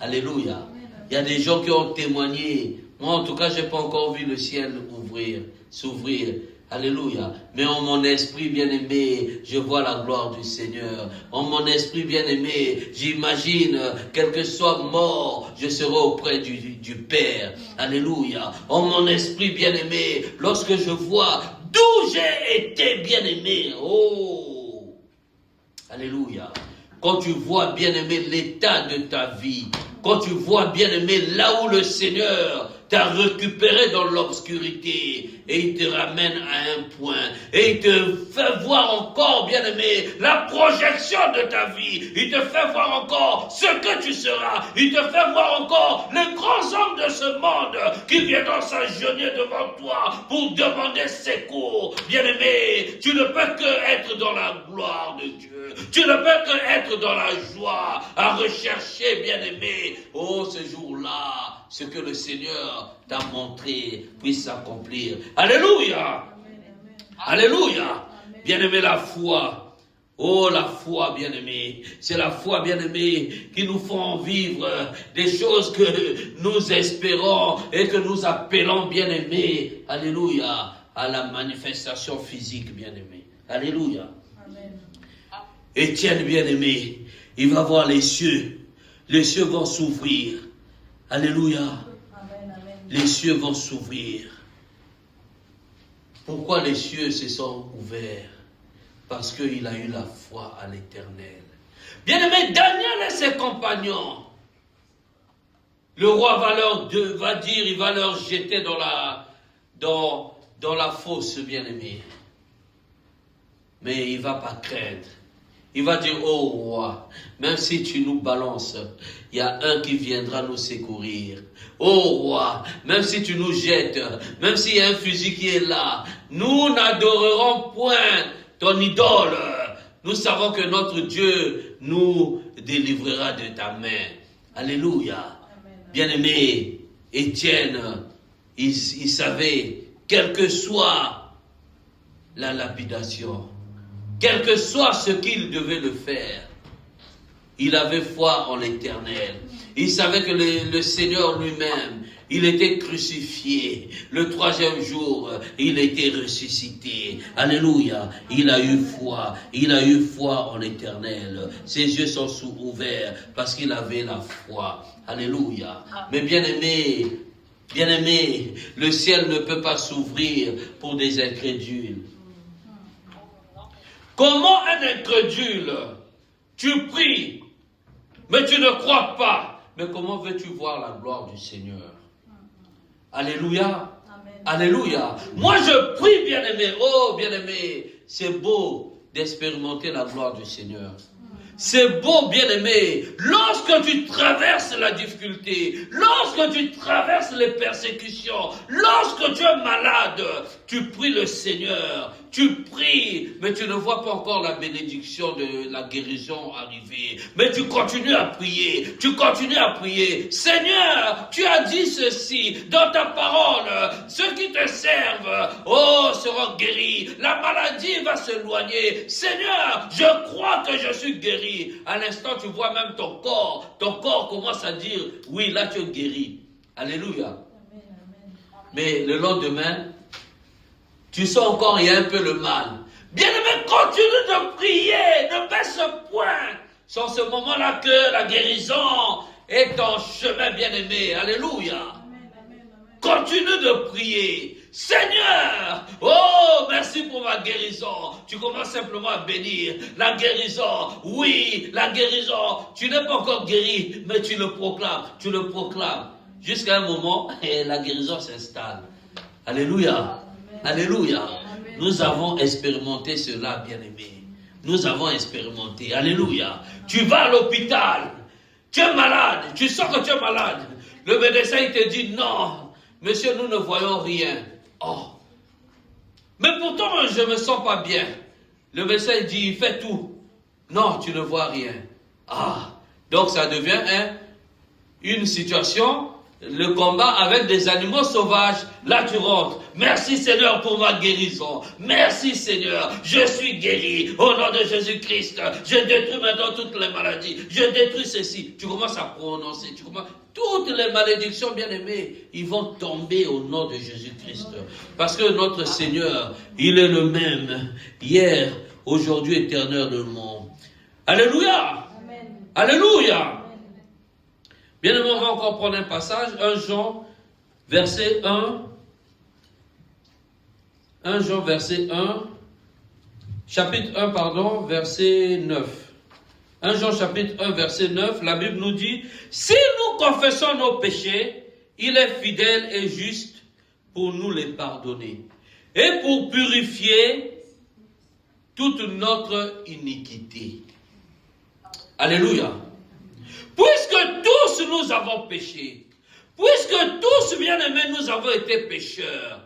Alléluia. Il y a des gens qui ont témoigné. Moi, en tout cas, je n'ai pas encore vu le ciel s'ouvrir. Alléluia. Mais en mon esprit bien-aimé, je vois la gloire du Seigneur. En mon esprit bien-aimé, j'imagine, quel que soit mort, je serai auprès du Père. Alléluia. En mon esprit bien-aimé, lorsque je vois d'où j'ai été bien-aimé. Oh. Alléluia. Quand tu vois bien-aimé l'état de ta vie, quand tu vois bien-aimé là où le Seigneur t'a récupéré dans l'obscurité et il te ramène à un point et il te fait voir encore, bien-aimé, la projection de ta vie. Il te fait voir encore ce que tu seras. Il te fait voir encore les grands hommes de ce monde qui viendront s'agenouiller devant toi pour demander secours. Bien-aimé, tu ne peux que être dans la gloire de Dieu. Tu ne peux que être dans la joie à rechercher, bien-aimé, ce jour-là, ce que le Seigneur t'a montré puisse s'accomplir. Alléluia! Alléluia! Bien-aimé, la foi. Oh, la foi, bien-aimé. C'est la foi, bien-aimé, qui nous font vivre des choses que nous espérons et que nous appelons, bien-aimé. Alléluia! À la manifestation physique, bien-aimé. Alléluia! Amen. Étienne, bien-aimé, il va voir les cieux. Les cieux vont s'ouvrir. Alléluia. Amen, amen. Les cieux vont s'ouvrir. Pourquoi les cieux se sont ouverts? Parce qu'il a eu la foi à l'Éternel. Bien-aimé, Daniel et ses compagnons, le roi va dire, il va leur jeter dans la fosse, bien-aimé. Mais il ne va pas craindre. Il va dire, oh roi, même si tu nous balances, il y a un qui viendra nous secourir. Oh roi, même si tu nous jettes, même s'il y a un fusil qui est là, nous n'adorerons point ton idole. Nous savons que notre Dieu nous délivrera de ta main. Alléluia. Bien-aimé, Étienne, il savait, quelle que soit la lapidation, quel que soit ce qu'il devait le faire, il avait foi en l'Éternel. Il savait que le Seigneur lui-même, il était crucifié. Le 3e jour, il était ressuscité. Alléluia. Il a eu foi. Il a eu foi en l'Éternel. Ses yeux sont ouverts parce qu'il avait la foi. Alléluia. Mais bien-aimé, le ciel ne peut pas s'ouvrir pour des incrédules. Comment un incrédule, tu pries, mais tu ne crois pas. Mais comment veux-tu voir la gloire du Seigneur? Alléluia. Amen. Alléluia. Moi je prie, bien-aimé. Oh, bien-aimé, c'est beau d'expérimenter la gloire du Seigneur. C'est beau, bien-aimé, lorsque tu traverses la difficulté, lorsque tu traverses les persécutions, lorsque tu es malade, tu pries le Seigneur, tu pries, mais tu ne vois pas encore la bénédiction de la guérison arriver. Mais tu continues à prier, Seigneur, tu as dit ceci dans ta parole, ceux qui te servent, seront guéris, la maladie va s'éloigner. Seigneur, je crois que je suis guéri. À l'instant, tu vois même ton corps commence à dire, oui, là tu es guéri. Alléluia. Amen, amen. Mais le lendemain, tu sens encore, il y a un peu le mal. Bien-aimé, continue de prier, ne baisse point. C'est en ce moment-là que la guérison est en chemin, bien-aimé. Alléluia. Amen, amen, amen. Continue de prier. Seigneur, merci pour ma guérison. Tu commences simplement à bénir. La guérison, oui, la guérison. Tu n'es pas encore guéri, mais tu le proclames. Jusqu'à un moment, la guérison s'installe. Alléluia. Amen. Alléluia. Amen. Nous avons expérimenté cela, bien-aimés. Nous avons expérimenté. Alléluia. Tu vas à l'hôpital. Tu es malade. Tu sens que tu es malade. Le médecin, il te dit non. Monsieur, nous ne voyons rien. Mais pourtant, je ne me sens pas bien. Le médecin dit, il fait tout. Non, tu ne vois rien. Donc ça devient une situation, le combat avec des animaux sauvages. Là, tu rentres. Merci Seigneur pour ma guérison. Merci Seigneur, je suis guéri. Au nom de Jésus-Christ, je détruis maintenant toutes les maladies. Je détruis ceci. Tu commences à prononcer. Toutes les malédictions, bien-aimées, ils vont tomber au nom de Jésus-Christ. Parce que notre Seigneur, il est le même, hier, aujourd'hui, éternellement. Alléluia. Amen. Alléluia. Amen. Bien-aimés, on va encore prendre un passage, 1 Jean, verset 1. 1 Jean, verset 1. Chapitre 1, verset 9. 1 Jean chapitre 1 verset 9, la Bible nous dit, si nous confessons nos péchés, il est fidèle et juste pour nous les pardonner et pour purifier toute notre iniquité. Alléluia. Puisque tous nous avons péché, puisque tous, bien-aimés, nous avons été pécheurs.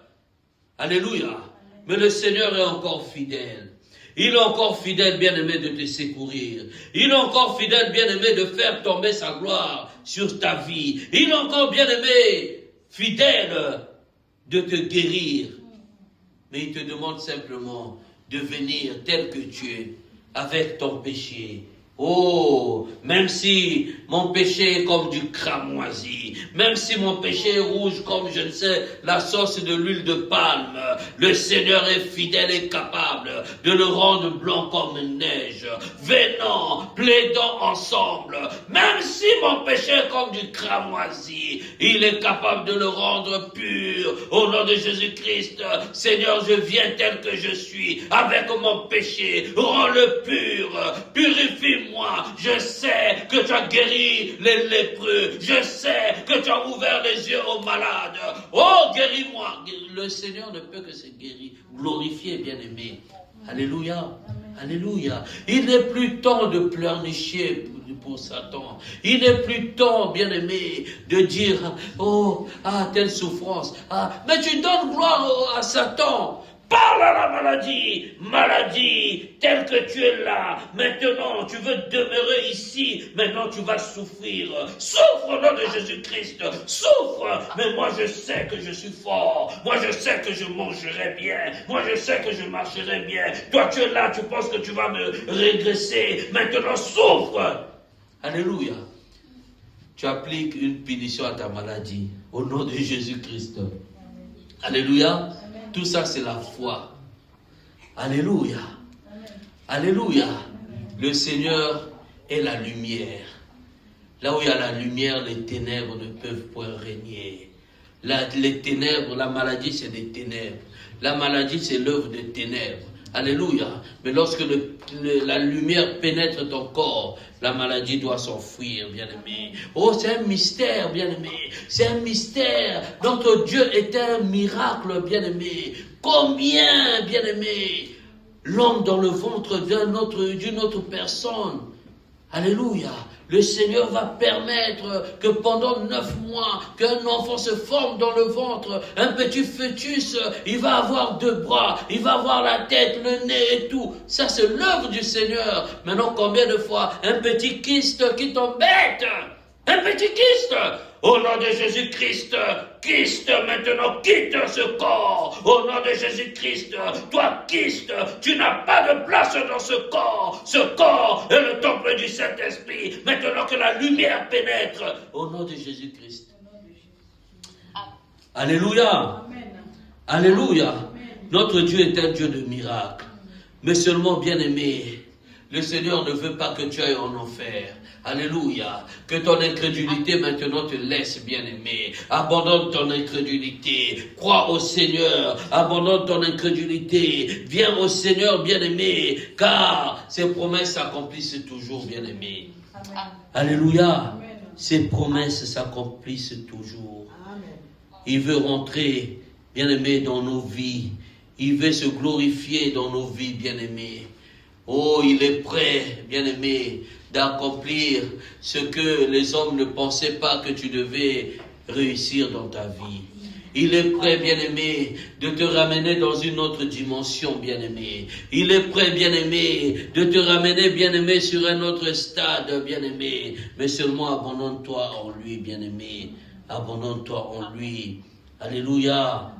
Alléluia. Mais le Seigneur est encore fidèle. Il est encore fidèle, bien-aimé, de te secourir. Il est encore fidèle, bien-aimé, de faire tomber sa gloire sur ta vie. Il est encore, bien-aimé, fidèle de te guérir. Mais il te demande simplement de venir tel que tu es, avec ton péché. Oh, même si mon péché est comme du cramoisi, même si mon péché est rouge comme, je ne sais, la sauce de l'huile de palme, le Seigneur est fidèle et capable de le rendre blanc comme neige. Venons, plaidons ensemble, même si mon péché est comme du cramoisi, il est capable de le rendre pur. Au nom de Jésus-Christ, Seigneur, je viens tel que je suis, avec mon péché, rends-le pur, purifie-moi. Je sais que tu as guéri les lépreux. Je sais que tu as ouvert les yeux aux malades. Oh, guéris-moi. Le Seigneur ne peut que se guérir. Glorifier, bien-aimé. Alléluia. Alléluia. Il n'est plus temps de pleurnicher pour Satan. Il n'est plus temps, bien-aimé, de dire, oh, telle souffrance. Mais tu donnes gloire à Satan. Parle à la maladie, maladie, telle que tu es là. Maintenant, tu veux demeurer ici. Maintenant, tu vas souffrir. Souffre au nom de Jésus-Christ. Souffre. Mais moi, je sais que je suis fort. Moi, je sais que je mangerai bien. Moi, je sais que je marcherai bien. Toi, tu es là, tu penses que tu vas me régresser. Maintenant, souffre. Alléluia. Tu appliques une punition à ta maladie. Au nom de Jésus-Christ. Alléluia. Tout ça, c'est la foi. Alléluia. Alléluia. Le Seigneur est la lumière. Là où il y a la lumière, les ténèbres ne peuvent point régner. Les ténèbres, la maladie, c'est des ténèbres. La maladie, c'est l'œuvre des ténèbres. Alléluia. Mais lorsque la lumière pénètre ton corps, la maladie doit s'enfuir, bien-aimé. Oh, c'est un mystère, bien-aimé. C'est un mystère. Notre Dieu est un miracle, bien-aimé. Combien, bien-aimé, l'homme dans le ventre d'une autre personne. Alléluia. Le Seigneur va permettre que pendant 9 mois, qu'un enfant se forme dans le ventre, un petit fœtus, il va avoir 2 bras, il va avoir la tête, le nez et tout. Ça, c'est l'œuvre du Seigneur. Maintenant, combien de fois un petit kyste qui t'embête? Un petit kyste! Au nom de Jésus-Christ, kyste, maintenant quitte ce corps. Au nom de Jésus-Christ, toi kyste, tu n'as pas de place dans ce corps. Ce corps est le temple du Saint-Esprit. Maintenant que la lumière pénètre, au nom de Jésus-Christ. Alléluia. Alléluia. Notre Dieu est un Dieu de miracles. Mais seulement, bien-aimé, le Seigneur ne veut pas que tu ailles en enfer. Alléluia. Que ton incrédulité maintenant te laisse, bien-aimé. Abandonne ton incrédulité. Crois au Seigneur. Abandonne ton incrédulité. Viens au Seigneur, bien-aimé. Car ses promesses s'accomplissent toujours, bien-aimé. Alléluia. Ses promesses s'accomplissent toujours. Il veut rentrer, bien-aimé, dans nos vies. Il veut se glorifier dans nos vies, bien-aimé. Oh, il est prêt, bien-aimé, d'accomplir ce que les hommes ne pensaient pas que tu devais réussir dans ta vie. Il est prêt, bien-aimé, de te ramener dans une autre dimension, bien-aimé. Il est prêt, bien-aimé, de te ramener, bien-aimé, sur un autre stade, bien-aimé. Mais seulement abandonne-toi en lui, bien-aimé. Abandonne-toi en lui. Alléluia.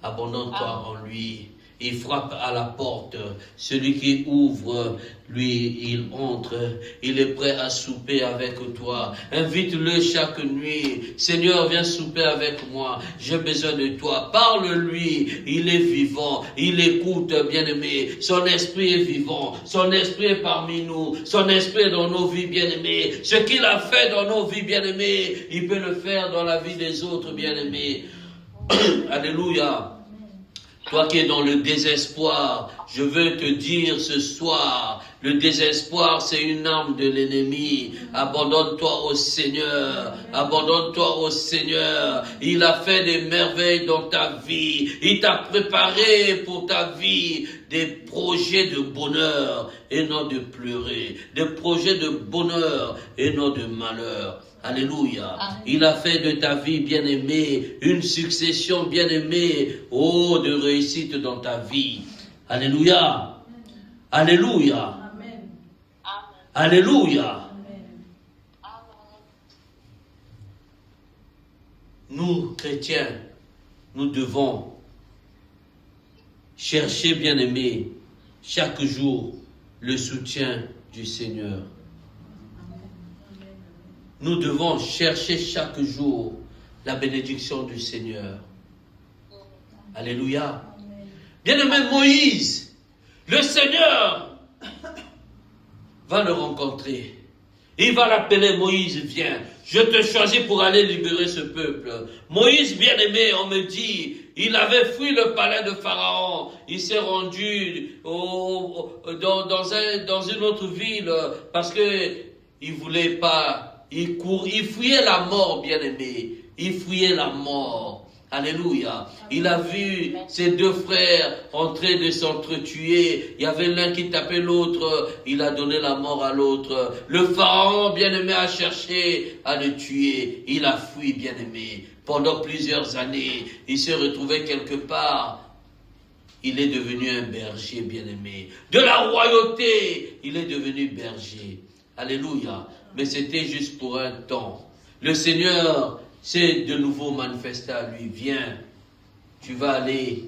Abandonne-toi en lui. Il frappe à la porte. Celui qui ouvre, lui, il entre. Il est prêt à souper avec toi. Invite-le chaque nuit. Seigneur, viens souper avec moi. J'ai besoin de toi. Parle-lui. Il est vivant. Il écoute, bien-aimé. Son esprit est vivant. Son esprit est parmi nous. Son esprit est dans nos vies, bien-aimés. Ce qu'il a fait dans nos vies, bien-aimés, il peut le faire dans la vie des autres, bien-aimés. Alléluia. Toi qui es dans le désespoir, je veux te dire ce soir, Le désespoir, c'est une arme de l'ennemi. Abandonne-toi au Seigneur. Abandonne-toi au Seigneur. Il a fait des merveilles dans ta vie. Il t'a préparé pour ta vie des projets de bonheur et non de pleurer. Des projets de bonheur et non de malheur. Alléluia. Amen. Il a fait de ta vie, bien-aimée, une succession, bien-aimée, oh, de réussite dans ta vie. Alléluia. Alléluia. Amen. Alléluia. Amen. Nous, chrétiens, nous devons chercher, bien-aimés, chaque jour le soutien du Seigneur. Nous devons chercher chaque jour la bénédiction du Seigneur. Alléluia. Bien-aimé Moïse, le Seigneur va le rencontrer. Il va l'appeler, Moïse, viens. Je te choisis pour aller libérer ce peuple. Moïse, bien-aimé, on me dit, il avait fui le palais de Pharaon. Il s'est rendu dans une autre ville parce que il voulait pas. Il fuyait la mort, bien-aimé. Il fuyait la mort. Alléluia. Il a vu ses deux frères en train de s'entretuer. Il y avait l'un qui tapait l'autre. Il a donné la mort à l'autre. Le pharaon, bien-aimé, a cherché à le tuer. Il a fui, bien-aimé. Pendant plusieurs années, il s'est retrouvé quelque part. Il est devenu un berger, bien-aimé. De la royauté, il est devenu berger. Alléluia. Mais c'était juste pour un temps. Le Seigneur s'est de nouveau manifesté à lui. Viens, tu vas aller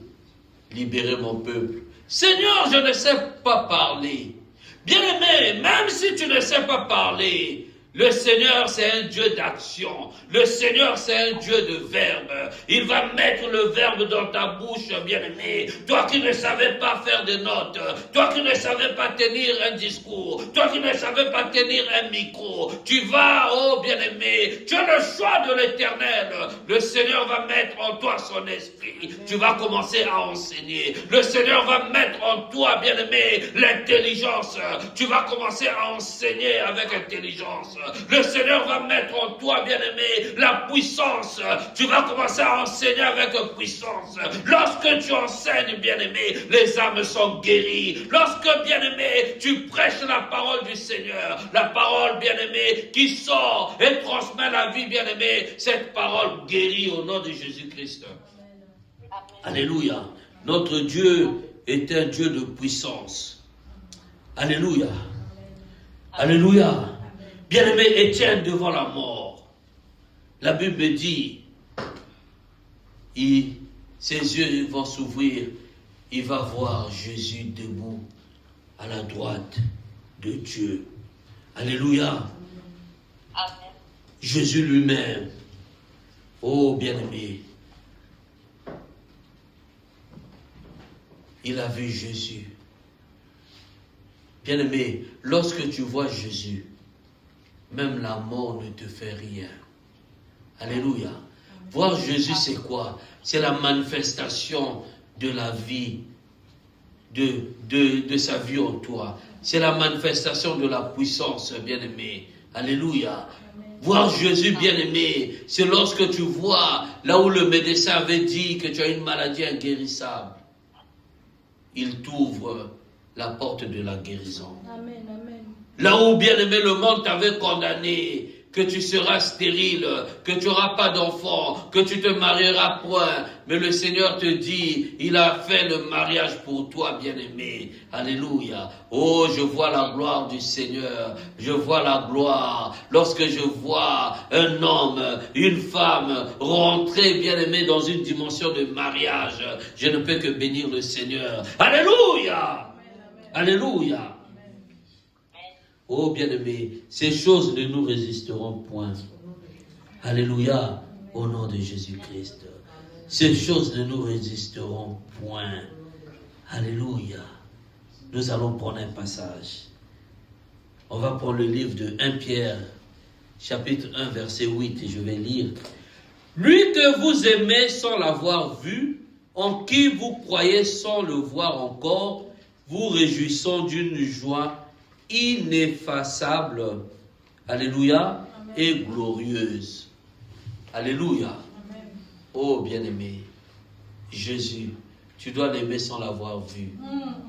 libérer mon peuple. Seigneur, je ne sais pas parler. Bien-aimé, même si tu ne sais pas parler, le Seigneur, c'est un Dieu d'action. Le Seigneur, c'est un Dieu de verbe. Il va mettre le verbe dans ta bouche, bien-aimé. Toi qui ne savais pas faire des notes, toi qui ne savais pas tenir un discours, toi qui ne savais pas tenir un micro, tu vas, oh bien-aimé, tu as le choix de l'Éternel. Le Seigneur va mettre en toi son esprit. Tu vas commencer à enseigner. Le Seigneur va mettre en toi, bien-aimé, l'intelligence. Tu vas commencer à enseigner avec intelligence. Le Seigneur va mettre en toi, bien-aimé, la puissance. Tu vas commencer à enseigner avec puissance. Lorsque tu enseignes, bien-aimé, les âmes sont guéries. Lorsque, bien-aimé, tu prêches la parole du Seigneur, la parole, bien-aimé, qui sort et transmet la vie, bien-aimé, cette parole guérit au nom de Jésus-Christ. Alléluia. Notre Dieu est un Dieu de puissance. Alléluia. Alléluia. Bien-aimé, Étienne devant la mort. La Bible dit, ses yeux vont s'ouvrir, il va voir Jésus debout à la droite de Dieu. Alléluia. Amen. Jésus lui-même. Oh, bien-aimé. Il a vu Jésus. Bien-aimé, lorsque tu vois Jésus, même la mort ne te fait rien. Alléluia. Voir Jésus, c'est quoi? C'est la manifestation de la vie, de sa vie en toi. C'est la manifestation de la puissance, bien-aimé. Alléluia. Voir Jésus, bien-aimé, c'est lorsque tu vois là où le médecin avait dit que tu as une maladie inguérissable. Il t'ouvre la porte de la guérison. Amen, amen. Là où, bien-aimé, le monde t'avait condamné, que tu seras stérile, que tu n'auras pas d'enfant, que tu te marieras point. Mais le Seigneur te dit, il a fait le mariage pour toi, bien-aimé. Alléluia. Oh, je vois la gloire du Seigneur. Je vois la gloire. Lorsque je vois un homme, une femme rentrer, bien-aimé, dans une dimension de mariage, je ne peux que bénir le Seigneur. Alléluia. Alléluia. Oh bien-aimé, ces choses ne nous résisteront point. Alléluia, au nom de Jésus-Christ. Ces choses ne nous résisteront point. Alléluia. Nous allons prendre un passage. On va prendre le livre de 1 Pierre, chapitre 1, verset 8, et je vais lire. Lui que vous aimez sans l'avoir vu, en qui vous croyez sans le voir encore, vous réjouissons d'une joie ineffaçable, alléluia, Amen. et glorieuse. Alléluia. Amen. Oh bien-aimé, Jésus, tu dois l'aimer sans l'avoir vu.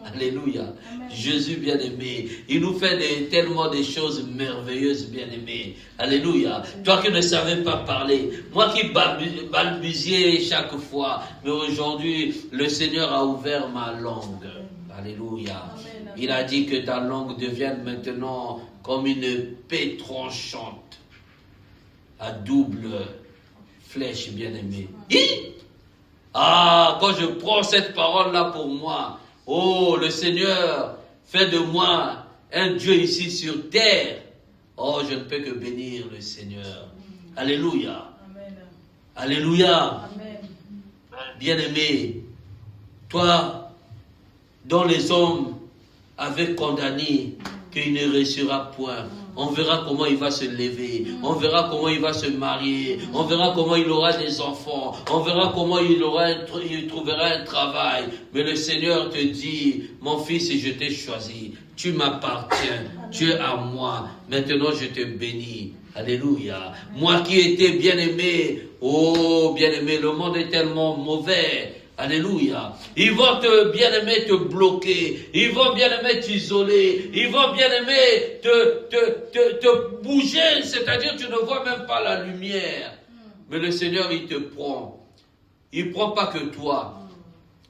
Alléluia. Amen. Jésus bien-aimé, il nous fait tellement de choses merveilleuses, bien-aimé. Alléluia. Toi qui ne savais pas parler, moi qui balbutiais chaque fois, mais aujourd'hui, le Seigneur a ouvert ma langue. Alléluia. Amen. Il a dit que ta langue devienne maintenant comme une épée tranchante, à double flèche, bien-aimé. Ah, quand je prends cette parole-là pour moi, oh, le Seigneur fait de moi un Dieu ici sur terre. Oh, je ne peux que bénir le Seigneur. Alléluia. Amen. Alléluia. Amen. Bien-aimé, toi, dont les hommes avaient condamné qu'il ne réussira point, on verra comment il va se lever, on verra comment il va se marier, on verra comment il aura des enfants, on verra comment il trouvera un travail. Mais le Seigneur te dit, mon fils, je t'ai choisi, tu m'appartiens, tu es à moi, maintenant je te bénis. Alléluia. Moi qui étais bien-aimé, oh bien-aimé, le monde est tellement mauvais. Alléluia. Ils vont bien-aimé, te bloquer. Ils vont bien-aimé t'isoler. Ils vont bien-aimé te bouger. C'est-à-dire, tu ne vois même pas la lumière. Mais le Seigneur, il te prend. Il ne prend pas que toi.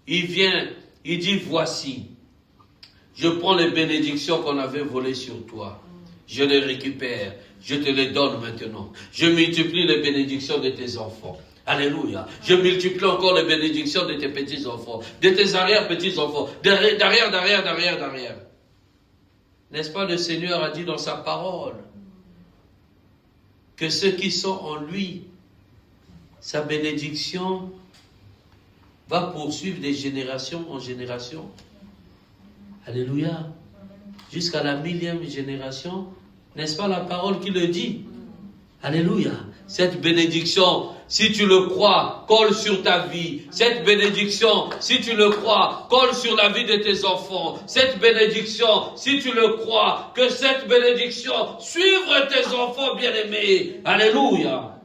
Il vient, il dit, voici. Je prends les bénédictions qu'on avait volées sur toi. Je les récupère. Je te les donne maintenant. Je multiplie les bénédictions de tes enfants. Alléluia. Je multiplie encore les bénédictions de tes petits-enfants, de tes arrière-petits-enfants, d'arrière. N'est-ce pas, le Seigneur a dit dans sa parole que ceux qui sont en lui, sa bénédiction va poursuivre de génération en génération. Alléluia. Jusqu'à la 1000e génération. N'est-ce pas la parole qui le dit? Alléluia. Cette bénédiction, si tu le crois, colle sur ta vie. Cette bénédiction, si tu le crois, colle sur la vie de tes enfants. Cette bénédiction, si tu le crois, que cette bénédiction suivre tes enfants bien-aimés. Alléluia.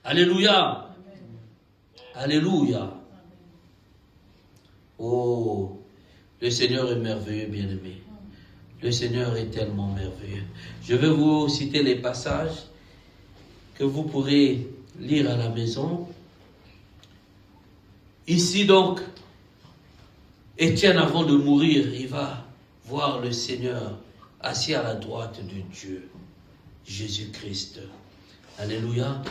Alléluia. Alléluia. Oh, le Seigneur est merveilleux, bien-aimé. Le Seigneur est tellement merveilleux. Je vais vous citer les passages que vous pourrez lire à la maison. Ici donc, Étienne, avant de mourir, il va voir le Seigneur assis à la droite de Dieu, Jésus-Christ. Alléluia.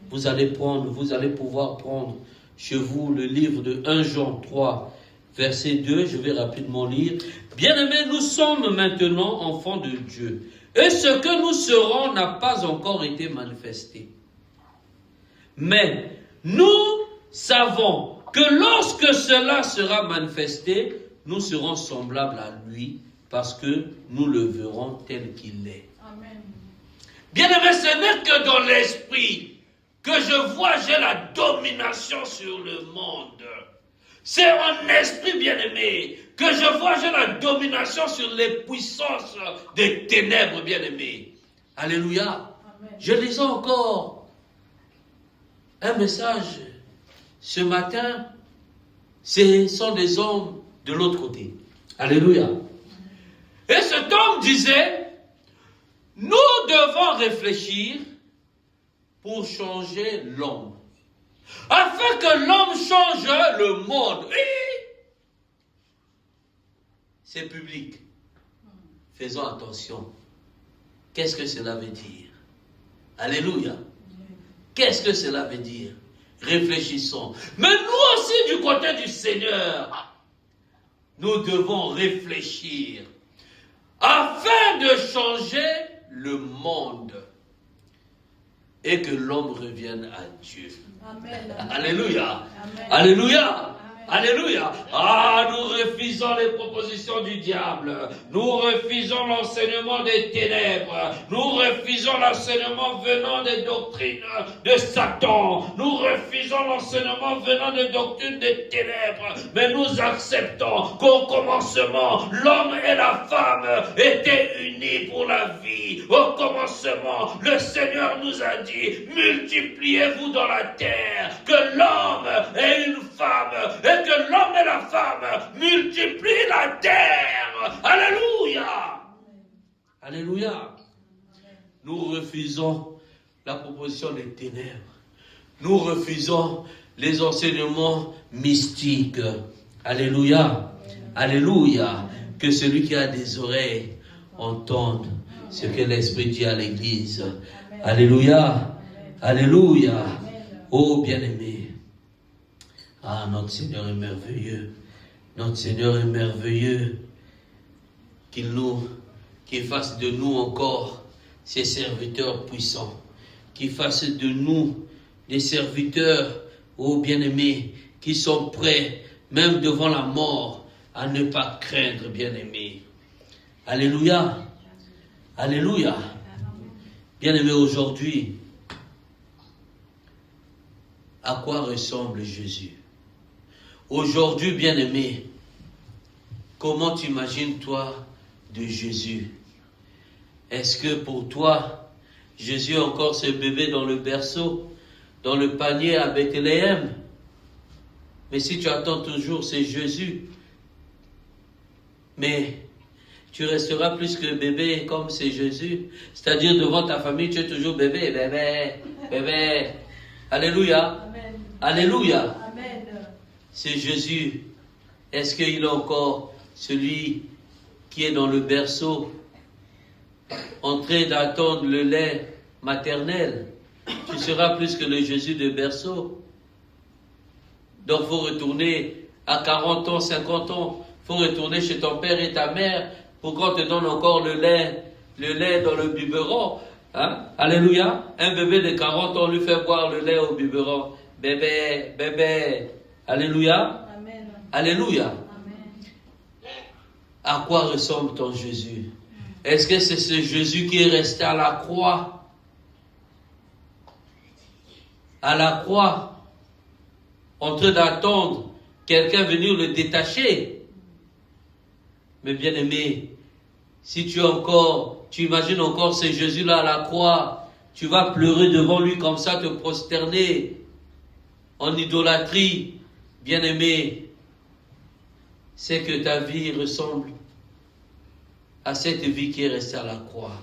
Vous allez pouvoir prendre chez vous le livre de 1 Jean 3, verset 2, je vais rapidement lire. Bien-aimés, nous sommes maintenant enfants de Dieu. Et ce que nous serons n'a pas encore été manifesté. Mais nous savons que lorsque cela sera manifesté, nous serons semblables à lui parce que nous le verrons tel qu'il est. Amen. Bien-aimés, ce n'est que dans l'esprit que je vois, j'ai la domination sur le monde. C'est en esprit, bien-aimé, que je vois, j'ai la domination sur les puissances des ténèbres, bien-aimé. Alléluia. Amen. Je lisais encore un message ce matin. Ce sont des hommes de l'autre côté. Alléluia. Et cet homme disait, nous devons réfléchir pour changer l'homme. Afin que l'homme change le monde. Oui. C'est public. Faisons attention. Qu'est-ce que cela veut dire? Alléluia. Qu'est-ce que cela veut dire? Réfléchissons. Mais nous aussi, du côté du Seigneur, nous devons réfléchir afin de changer le monde et que l'homme revienne à Dieu. Amen. Alléluia. Amen. Alléluia. Amen. Alléluia. Ah, nous refusons les propositions du diable. Nous refusons l'enseignement des ténèbres. Nous refusons l'enseignement venant des doctrines de Satan. Nous refusons l'enseignement venant des doctrines des ténèbres. Mais nous acceptons qu'au commencement, l'homme et la femme étaient unis pour la vie. Au commencement, le Seigneur nous a dit, multipliez-vous dans la terre, que l'homme et une femme, et que l'homme et la femme multiplient la terre. Alléluia. Alléluia. Nous refusons la proposition des ténèbres. Nous refusons les enseignements mystiques. Alléluia. Alléluia. Que celui qui a des oreilles entende ce que l'Esprit dit à l'Église. Alléluia. Alléluia. Oh bien-aimé. Ah, notre Seigneur est merveilleux. Notre Seigneur est merveilleux. Qu'il fasse de nous encore ses serviteurs puissants. Qu'il fasse de nous des serviteurs, oh bien-aimés, qui sont prêts, même devant la mort, à ne pas craindre, bien-aimés. Alléluia. Alléluia. Bien-aimés, aujourd'hui, à quoi ressemble Jésus? Aujourd'hui, bien-aimé, comment t'imagines-toi de Jésus? Est-ce que pour toi, Jésus est encore ce bébé dans le berceau, dans le panier à Bethléem? Mais si tu attends toujours, c'est Jésus. Mais tu resteras plus que bébé comme c'est Jésus. C'est-à-dire devant ta famille, tu es toujours bébé, bébé, bébé. Alléluia. Amen. Alléluia. Amen. C'est Jésus. Est-ce qu'il est encore celui qui est dans le berceau, en train d'attendre le lait maternel? Tu seras plus que le Jésus de berceau. Donc il faut retourner à 40 ans, 50 ans. Il faut retourner chez ton père et ta mère pour qu'on te donne encore le lait dans le biberon. Hein? Alléluia. Un bébé de 40 ans, on lui fait boire le lait au biberon. Bébé, bébé. Alléluia. Amen. Alléluia. Amen. À quoi ressemble ton Jésus? Est-ce que c'est ce Jésus qui est resté à la croix? À la croix, en train d'attendre quelqu'un venir le détacher. Mais bien aimé, si tu imagines encore ce Jésus-là à la croix, tu vas pleurer devant lui comme ça, te prosterner en idolâtrie. Bien aimé, c'est que ta vie ressemble à cette vie qui est restée à la croix.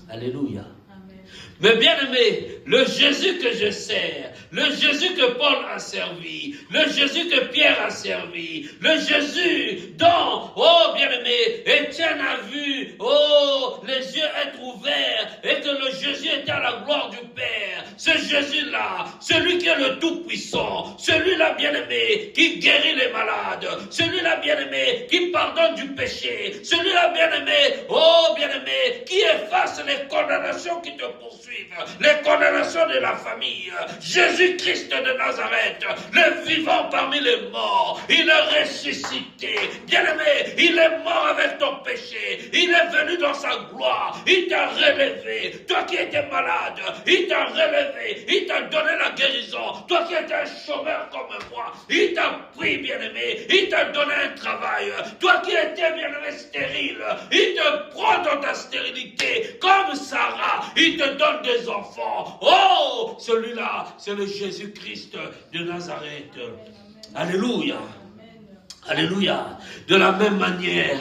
Alléluia. Amen. Mais bien aimé, le Jésus que je sers, le Jésus que Paul a servi, le Jésus que Pierre a servi, le Jésus dont, oh bien aimé, Étienne a vu, oh, les yeux être ouverts, et que le Jésus était à la gloire du Père. Ce Jésus-là, celui qui est le Tout-Puissant, celui-là bien aimé, qui guérit les malades, celui-là bien aimé, qui pardonne du péché, celui-là bien aimé, oh bien aimé, qui efface les condamnations qui te poursuivent, les condamnations de la famille. Jésus-Christ de Nazareth, le vivant parmi les morts, il est ressuscité. Bien-aimé, il est mort avec ton péché, il est venu dans sa gloire, il t'a relevé. Toi qui étais malade, il t'a relevé, il t'a donné la guérison. Toi qui étais un chômeur comme moi, il t'a pris, bien-aimé, il t'a donné un travail. Toi qui étais, bien-aimé, stérile, il te prend dans ta stérilité, comme Sarah, il te donne des enfants. Oh, celui-là, c'est le Jésus-Christ de Nazareth. Alléluia. Alléluia. De la même manière,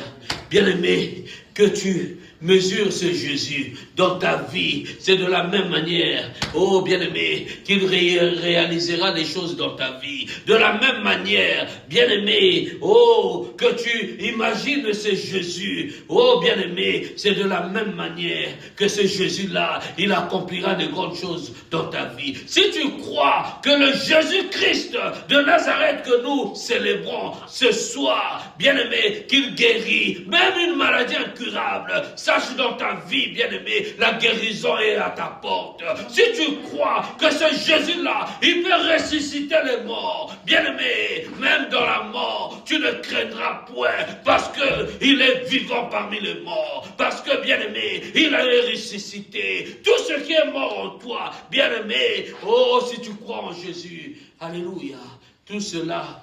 bien-aimé, que tu mesures ce Jésus dans ta vie, c'est de la même manière, oh bien-aimé, qu'il réalisera des choses dans ta vie. De la même manière, bien-aimé, oh, que tu imagines ce Jésus, oh bien-aimé, c'est de la même manière que ce Jésus-là, il accomplira de grandes choses dans ta vie. Si tu crois que le Jésus-Christ de Nazareth que nous célébrons ce soir, bien-aimé, qu'il guérit même une maladie incurable, ça sache dans ta vie, bien-aimé, la guérison est à ta porte. Si tu crois que ce Jésus-là, il peut ressusciter les morts, bien-aimé, même dans la mort, tu ne craindras point, parce qu'il est vivant parmi les morts, parce que, bien-aimé, il a ressuscité. Tout ce qui est mort en toi, bien-aimé, oh, si tu crois en Jésus, alléluia, tout cela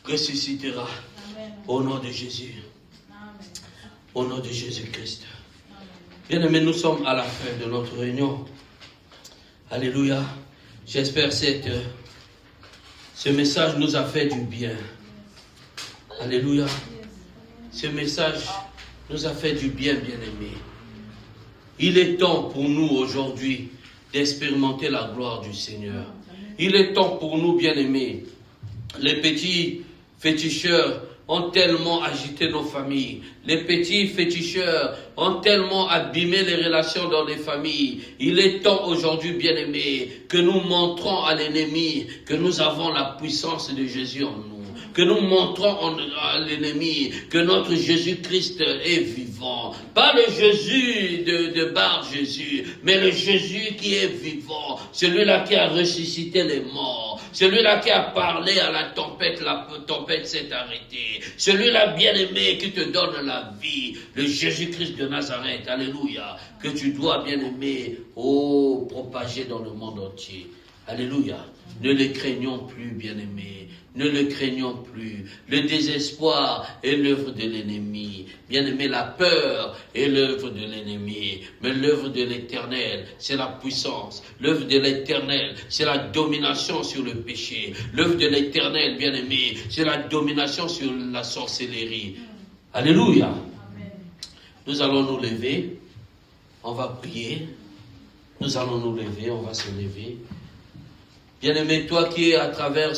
ressuscitera. Amen. Au nom de Jésus. Amen. Au nom de Jésus-Christ. Bien-aimés, nous sommes à la fin de notre réunion. Alléluia. J'espère que ce message nous a fait du bien. Alléluia. Ce message nous a fait du bien, bien-aimés. Il est temps pour nous aujourd'hui d'expérimenter la gloire du Seigneur. Il est temps pour nous, bien-aimés. Les petits féticheurs ont tellement agité nos familles. Les petits féticheurs ont tellement abîmé les relations dans les familles. Il est temps aujourd'hui, bien-aimés, que nous montrons à l'ennemi que nous avons la puissance de Jésus en nous. Que nous montrons à l'ennemi que notre Jésus-Christ est vivant. Pas le Jésus de Bar Jésus, mais le Jésus qui est vivant. Celui-là qui a ressuscité les morts. Celui-là qui a parlé à la tempête s'est arrêtée. Celui-là bien-aimé qui te donne la vie. Le Jésus-Christ de Nazareth, alléluia. Que tu dois, bien-aimé, propager dans le monde entier. Alléluia. Ne les craignons plus, bien-aimés. Ne le craignons plus. Le désespoir est l'œuvre de l'ennemi. Bien-aimé, la peur est l'œuvre de l'ennemi. Mais l'œuvre de l'Éternel, c'est la puissance. L'œuvre de l'Éternel, c'est la domination sur le péché. L'œuvre de l'Éternel, bien-aimé, c'est la domination sur la sorcellerie. Alléluia. Amen. Nous allons nous lever. On va prier. Nous allons nous lever. On va se lever. Bien-aimé, toi qui es à travers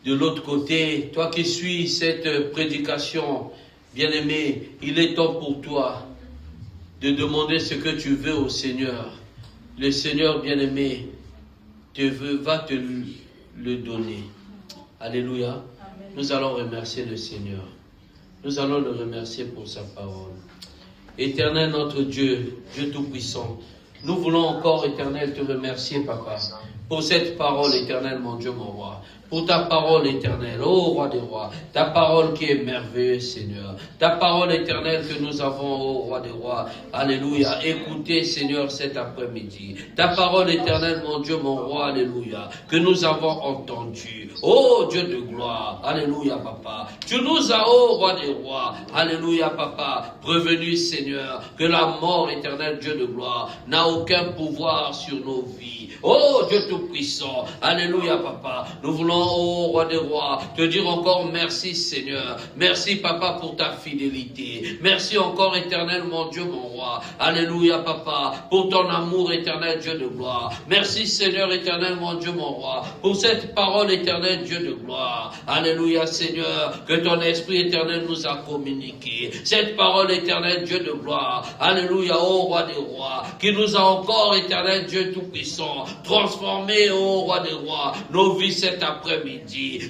de l'autre côté, toi qui suis cette prédication, bien-aimé, il est temps pour toi de demander ce que tu veux au Seigneur. Le Seigneur, bien-aimé, va te le donner. Alléluia. Amen. Nous allons remercier le Seigneur. Nous allons le remercier pour sa parole. Éternel notre Dieu, Dieu Tout-Puissant, nous voulons encore, Éternel, te remercier, Papa, pour cette parole, Éternel, mon Dieu, mon roi. Pour ta parole éternelle, ô roi des rois, ta parole qui est merveilleuse, Seigneur. Ta parole éternelle que nous avons, ô roi des rois. Alléluia. Écoutez, Seigneur, cet après-midi. Ta parole éternelle, mon Dieu, mon roi, alléluia, que nous avons entendue. Ô Dieu de gloire, alléluia, Papa. Tu nous as, ô roi des rois, alléluia, Papa, prévenu, Seigneur, que la mort éternelle, Dieu de gloire, n'a aucun pouvoir sur nos vies. Ô Dieu Tout-Puissant, alléluia, Papa. Nous voulons, ô roi des rois, te dire encore merci, Seigneur. Merci, Papa, pour ta fidélité. Merci encore, éternel, mon Dieu, mon roi. Alléluia, Papa, pour ton amour éternel, Dieu de gloire. Merci, Seigneur, éternel, mon Dieu, mon roi, pour cette parole éternelle, Dieu de gloire. Alléluia, Seigneur, que ton esprit éternel nous a communiqué. Cette parole éternelle, Dieu de gloire. Alléluia, ô roi des rois, qui nous a encore, éternel, Dieu Tout-Puissant, transformé, ô roi des rois, nos vies cet après-midi.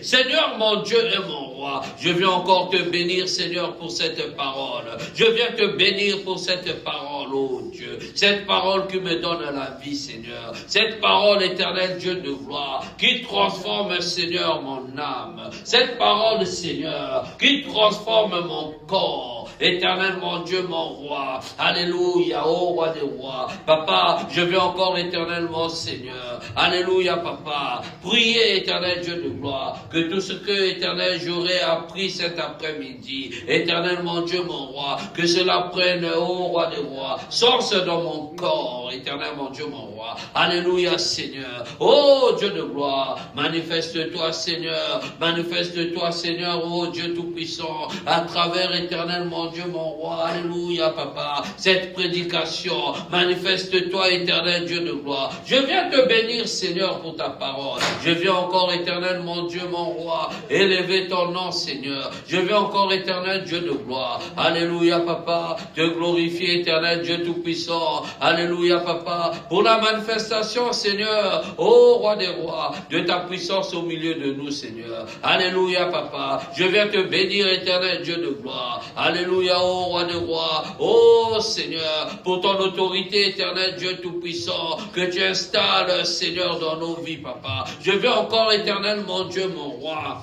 Seigneur, mon Dieu et mon roi, je viens encore te bénir, Seigneur, pour cette parole. Je viens te bénir pour cette parole, ô Dieu. Cette parole qui me donne la vie, Seigneur. Cette parole éternelle, Dieu de gloire, qui transforme, Seigneur, mon âme. Cette parole, Seigneur, qui transforme mon corps. Éternel, mon Dieu, mon roi. Alléluia, ô roi des rois. Papa, je viens encore, éternel, mon Seigneur. Alléluia, Papa. Priez, éternel Dieu de gloire, que tout ce que, éternel, j'aurai appris cet après-midi, éternel, mon Dieu, mon roi, que cela prenne, ô roi des rois, source dans mon corps, éternel, mon Dieu, mon roi. Alléluia, Seigneur. Ô Dieu de gloire, manifeste-toi, Seigneur. Manifeste-toi, Seigneur, ô Dieu Tout-Puissant, à travers, éternel, mon Dieu, mon roi. Alléluia, Papa. Cette prédication, manifeste-toi, éternel Dieu de gloire. Je viens te bénir, Seigneur, pour ta parole. Je viens encore, éternel, mon Dieu, mon roi, élever ton nom, Seigneur. Je viens encore, éternel Dieu de gloire. Alléluia, Papa. Te glorifier, éternel Dieu Tout-Puissant. Alléluia, Papa. Pour la manifestation, Seigneur, ô roi des rois, de ta puissance au milieu de nous, Seigneur. Alléluia, Papa. Je viens te bénir, éternel Dieu de gloire. Alléluia. Alléluia, ô roi des rois. Oh Seigneur, pour ton autorité éternelle, Dieu Tout-Puissant, que tu installes, Seigneur, dans nos vies, papa. Je veux encore, éternel, mon Dieu, mon roi.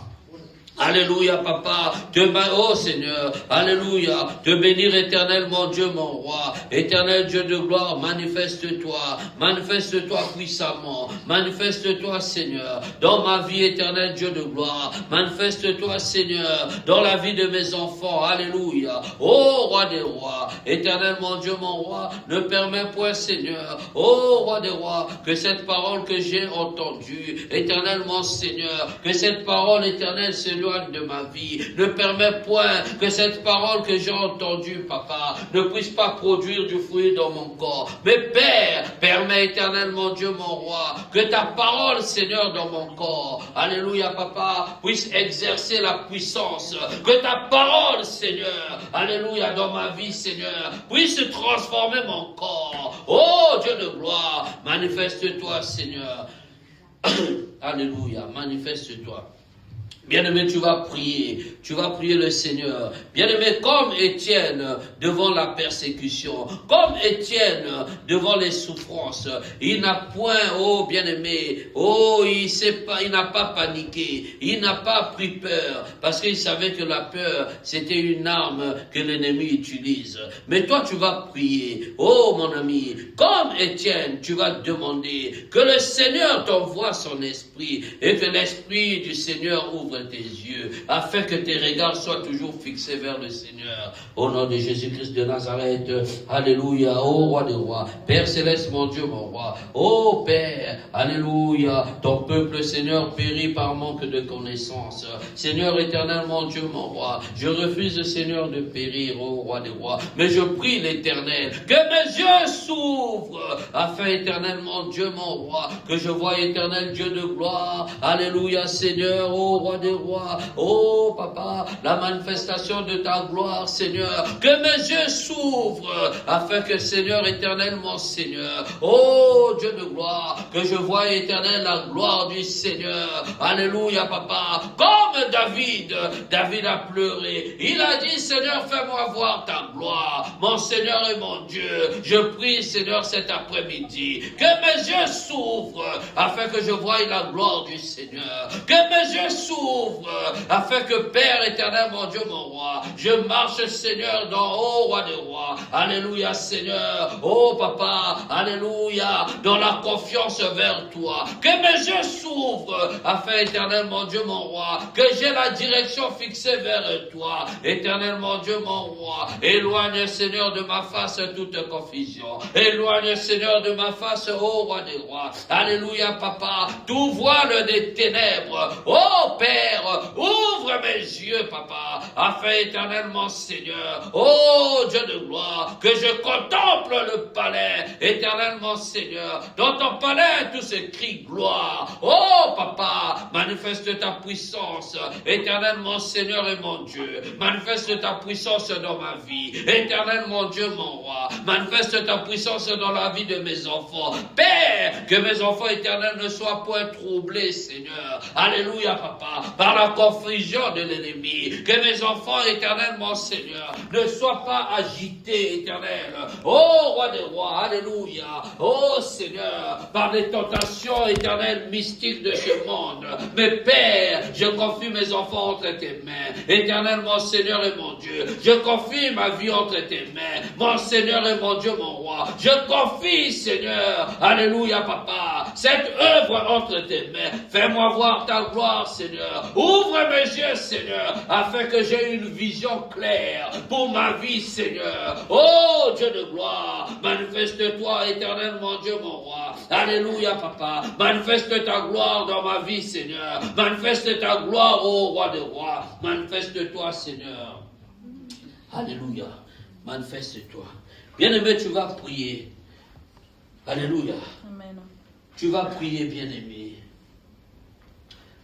Alléluia, papa, oh Seigneur, alléluia, te bénir éternel, mon Dieu, mon roi, éternel Dieu de gloire, manifeste-toi puissamment, manifeste-toi, Seigneur, dans ma vie, éternel Dieu de gloire, manifeste-toi, Seigneur, dans la vie de mes enfants, alléluia, oh roi des rois, éternel mon Dieu, mon roi, ne permets point, Seigneur, oh roi des rois, que cette parole que j'ai entendue, éternel mon Seigneur, que cette parole éternelle, Seigneur, de ma vie. Ne permets point que cette parole que j'ai entendue, papa, ne puisse pas produire du fruit dans mon corps. Mais Père, permets éternel, mon Dieu, mon roi, que ta parole, Seigneur, dans mon corps, alléluia, papa, puisse exercer la puissance. Que ta parole, Seigneur, alléluia, dans ma vie, Seigneur, puisse transformer mon corps. Oh, Dieu de gloire, manifeste-toi, Seigneur. Alléluia, manifeste-toi. Bien-aimé, tu vas prier le Seigneur. Bien-aimé, comme Étienne devant la persécution, comme Étienne devant les souffrances, il n'a point, oh bien-aimé, oh il n'a pas paniqué, il n'a pas pris peur, parce qu'il savait que la peur, c'était une arme que l'ennemi utilise. Mais toi, tu vas prier, oh mon ami, comme Étienne, tu vas demander que le Seigneur t'envoie son esprit et que l'esprit du Seigneur ouvre tes yeux, afin que tes regards soient toujours fixés vers le Seigneur. Au nom de Jésus-Christ de Nazareth, alléluia, ô roi des rois, Père céleste, mon Dieu, mon roi, ô Père, alléluia, ton peuple, Seigneur, périt par manque de connaissance. Seigneur éternel, mon Dieu, mon roi, je refuse, Seigneur, de périr, ô roi des rois, mais je prie l'Éternel, que mes yeux s'ouvrent, afin, éternel, mon Dieu, mon roi, que je voie, éternel Dieu de gloire, alléluia, Seigneur, ô roi des rois, ô papa, la manifestation de ta gloire, Seigneur, que mes yeux s'ouvrent, afin que, Seigneur éternel, mon Seigneur, ô Dieu de gloire, que je voie, éternel, la gloire du Seigneur, alléluia, papa, comme David a pleuré, il a dit, Seigneur, fais-moi voir ta gloire, mon Seigneur et mon Dieu, je prie, Seigneur, cet après-midi, que mes yeux s'ouvrent, afin que je voie la gloire du Seigneur, que mes yeux s'ouvrent, afin que, Père éternel, mon Dieu, mon roi, je marche, Seigneur, dans, ô roi des rois, alléluia, Seigneur, ô papa, alléluia, dans la confiance vers toi, que mes yeux s'ouvrent, afin, éternel, mon Dieu, mon roi, que j'ai la direction fixée vers toi, éternel, mon Dieu, mon roi, éloigne, Seigneur, de ma face toute confusion, éloigne, Seigneur, de ma face, ô roi des rois, alléluia, papa, tout voile des ténèbres, ô Père, ouvre mes yeux, papa, afin, éternellement, Seigneur, ô Dieu de gloire, que je contemple le palais, éternellement, Seigneur, dans ton palais, tout se crie gloire, ô papa, manifeste ta puissance, éternellement, Seigneur et mon Dieu, manifeste ta puissance dans ma vie, éternellement, Dieu, mon roi, manifeste ta puissance dans la vie de mes enfants, Père, que mes enfants éternels ne soient point troublés, Seigneur, alléluia, papa, par la confusion de l'ennemi, que mes enfants éternellement, Seigneur, ne soient pas agités, éternel, ô roi des rois, alléluia, ô Seigneur, par les tentations éternelles mystiques de ce monde, mais Père, je confie mes enfants entre tes mains, éternellement, Seigneur et mon Dieu, je confie ma vie entre tes mains, mon Seigneur et mon Dieu, mon roi, je confie, Seigneur, alléluia, papa, cette œuvre entre tes mains, fais-moi voir ta gloire, Seigneur, ouvre mes yeux, Seigneur, afin que j'ai une vision claire pour ma vie, Seigneur. Oh, Dieu de gloire, manifeste-toi, éternel, mon Dieu, mon roi. Alléluia, papa. Manifeste ta gloire dans ma vie, Seigneur. Manifeste ta gloire, ô roi des rois. Manifeste-toi, Seigneur. Alléluia. Manifeste-toi. Bien-aimé, tu vas prier. Alléluia. Amen. Tu vas prier, bien-aimé.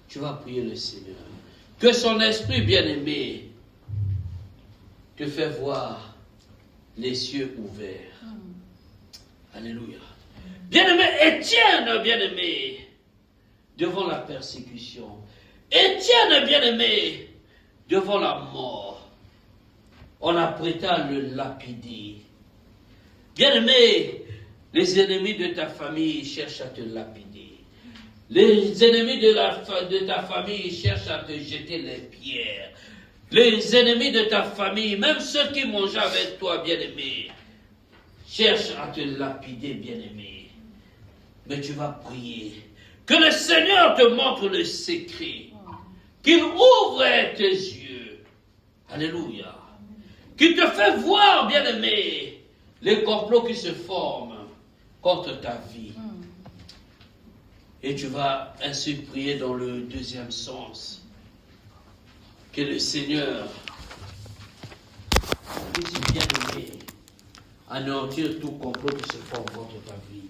Tu vas prier le Seigneur. Que son esprit bien-aimé te fait voir les cieux ouverts. Alléluia. Bien-aimé, Étienne, bien-aimé, devant la persécution. Étienne, bien-aimé, devant la mort. on apprêta à le lapider. Bien-aimé, les ennemis de ta famille cherchent à te lapider. Les ennemis de ta famille cherchent à te jeter les pierres. Les ennemis de ta famille, même ceux qui mangent avec toi, bien-aimé, cherchent à te lapider, bien-aimé. Mais tu vas prier. Que le Seigneur te montre le secret. Qu'il ouvre tes yeux. Alléluia. Qu'il te fait voir, bien-aimé, les complots qui se forment contre ta vie. Et tu vas ainsi prier dans le deuxième sens. Que le Seigneur puisse, bien-aimé, anéantir tout complot qui se forme contre ta vie.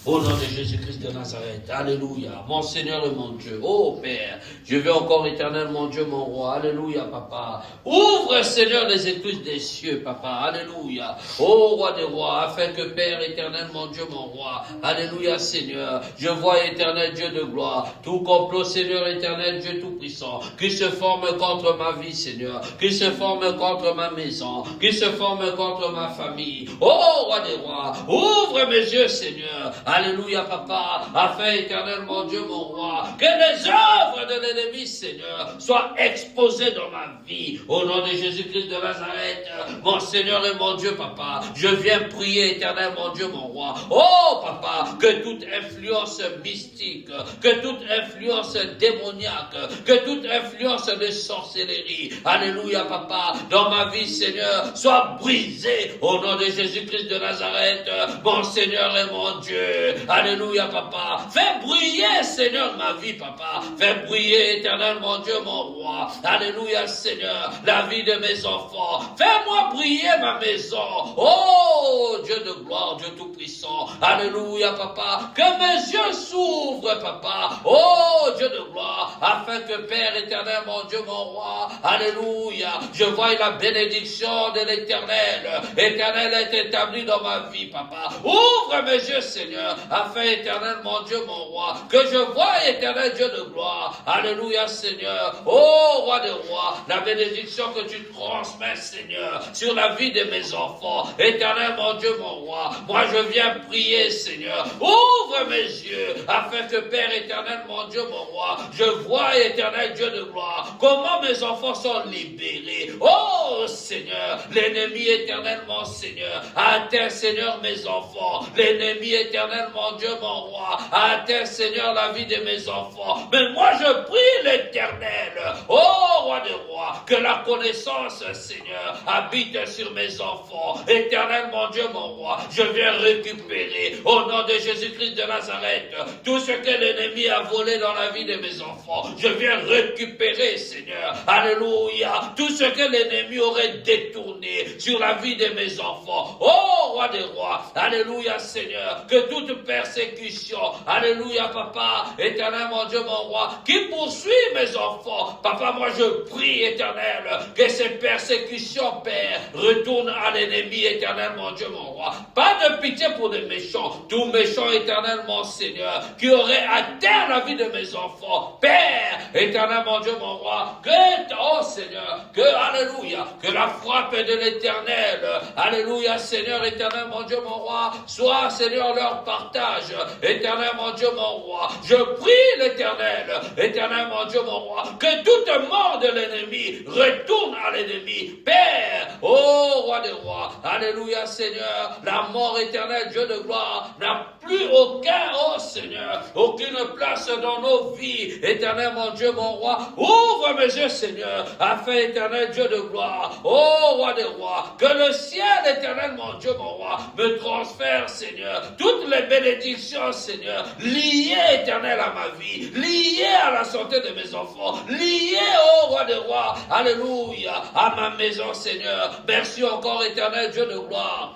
Au nom de Jésus-Christ de Nazareth, alléluia, mon Seigneur et mon Dieu, oh Père, je veux encore éternel, mon Dieu, mon roi, alléluia, papa, ouvre Seigneur les écluses des cieux, papa, alléluia, oh roi des rois, afin que Père éternel, mon Dieu, mon roi, alléluia Seigneur, je vois éternel Dieu de gloire, tout complot Seigneur éternel, Dieu tout-puissant, qui se forme contre ma vie Seigneur, qui se forme contre ma maison, qui se forme contre ma famille, oh roi des rois, ouvre mes yeux Seigneur, alléluia, papa, afin, éternel, mon Dieu, mon roi, que les œuvres de l'ennemi, Seigneur, soient exposées dans ma vie. Au nom de Jésus-Christ de Nazareth, mon Seigneur et mon Dieu, papa, je viens prier, éternel, mon Dieu, mon roi. Oh, papa, que toute influence mystique, que toute influence démoniaque, que toute influence de sorcellerie, alléluia, papa, dans ma vie, Seigneur, soit brisée. Au nom de Jésus-Christ de Nazareth, mon Seigneur et mon Dieu. Alléluia, papa. Fais briller, Seigneur, ma vie, papa. Fais briller, éternel, mon Dieu, mon roi. Alléluia, Seigneur, la vie de mes enfants. Fais-moi briller ma maison. Oh, Dieu de gloire, Dieu tout-puissant. Alléluia, papa. Que mes yeux s'ouvrent, papa. Oh, Dieu de gloire, afin que Père éternel, mon Dieu, mon roi. Alléluia. Je vois la bénédiction de l'éternel. Éternel est établi dans ma vie, papa. Ouvre mes yeux, Seigneur, afin, éternel, mon Dieu, mon roi, que je vois, éternel Dieu de gloire. Alléluia, Seigneur. Oh, roi des rois, la bénédiction que tu transmets, Seigneur, sur la vie de mes enfants. Éternel, mon Dieu, mon roi, moi je viens prier, Seigneur. Ouvre mes yeux, afin que, Père éternel, mon Dieu, mon roi, je vois, éternel Dieu de gloire, comment mes enfants sont libérés. Oh, Seigneur, l'ennemi éternel, mon Seigneur, atteint, Seigneur, mes enfants. L'ennemi éternel, mon Dieu, mon roi, atteint, Seigneur, la vie de mes enfants. Mais moi, je prie l'éternel, oh, roi des rois, que la connaissance, Seigneur, habite sur mes enfants. Éternel, mon Dieu, mon roi, je viens récupérer, au nom de Jésus-Christ de Nazareth, tout ce que l'ennemi a volé dans la vie de mes enfants. Je viens récupérer, Seigneur, alléluia, tout ce que l'ennemi aurait détourné sur la vie de mes enfants. Oh, roi des rois, alléluia, Seigneur, que toute persécution, alléluia, papa, éternel, mon Dieu, mon roi, qui poursuit mes enfants, papa, moi je prie, éternel, que ces persécutions, Père, retournent à l'ennemi, éternel, mon Dieu, mon roi. Pas de pitié pour les méchants, tout méchant, éternel, mon Seigneur, qui aurait atteint la vie de mes enfants, Père, éternel, mon Dieu, mon roi, que, oh Seigneur, que, alléluia, que la frappe de l'éternel, alléluia, Seigneur, éternel, mon Dieu, mon roi, soit, Seigneur, leur partage, éternel, mon Dieu, mon roi, je prie l'éternel, éternel, mon Dieu, mon roi, que toute mort de l'ennemi retourne à l'ennemi, Père, oh, roi des rois, alléluia, Seigneur, la mort éternelle, Dieu de gloire, n'a plus aucun, oh Seigneur, aucune place dans nos vies, éternel, mon Dieu, mon roi, ouvre mes yeux, Seigneur, afin, éternel, Dieu de gloire, oh, roi des rois, que le ciel, éternel, mon Dieu, mon roi, me transfère, Seigneur, toutes les bénédictions, Seigneur, liées, éternel, à ma vie, liées à la santé de mes enfants, liées, oh, roi des rois, alléluia, à ma maison, Seigneur, merci encore, éternel, Dieu de gloire.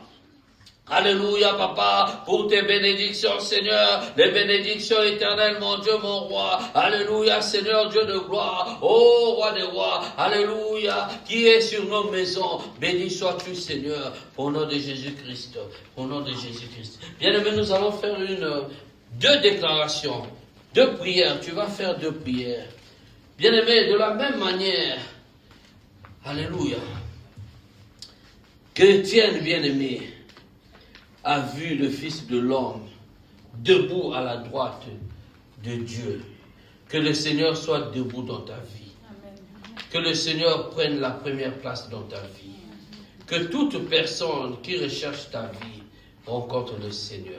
Alléluia, papa, pour tes bénédictions, Seigneur, les bénédictions éternelles, mon Dieu, mon roi. Alléluia, Seigneur, Dieu de gloire. Oh, roi des rois. Alléluia, qui est sur nos maisons. Béni sois-tu, Seigneur, au nom de Jésus-Christ. Au nom de Jésus-Christ. Bien-aimés, nous allons faire deux déclarations, deux prières. Tu vas faire deux prières. Bien-aimés, de la même manière. Alléluia. que Étienne, bien-aimé, a vu le Fils de l'homme debout à la droite de Dieu. Que le Seigneur soit debout dans ta vie. Que le Seigneur prenne la première place dans ta vie. Que toute personne qui recherche ta vie rencontre le Seigneur.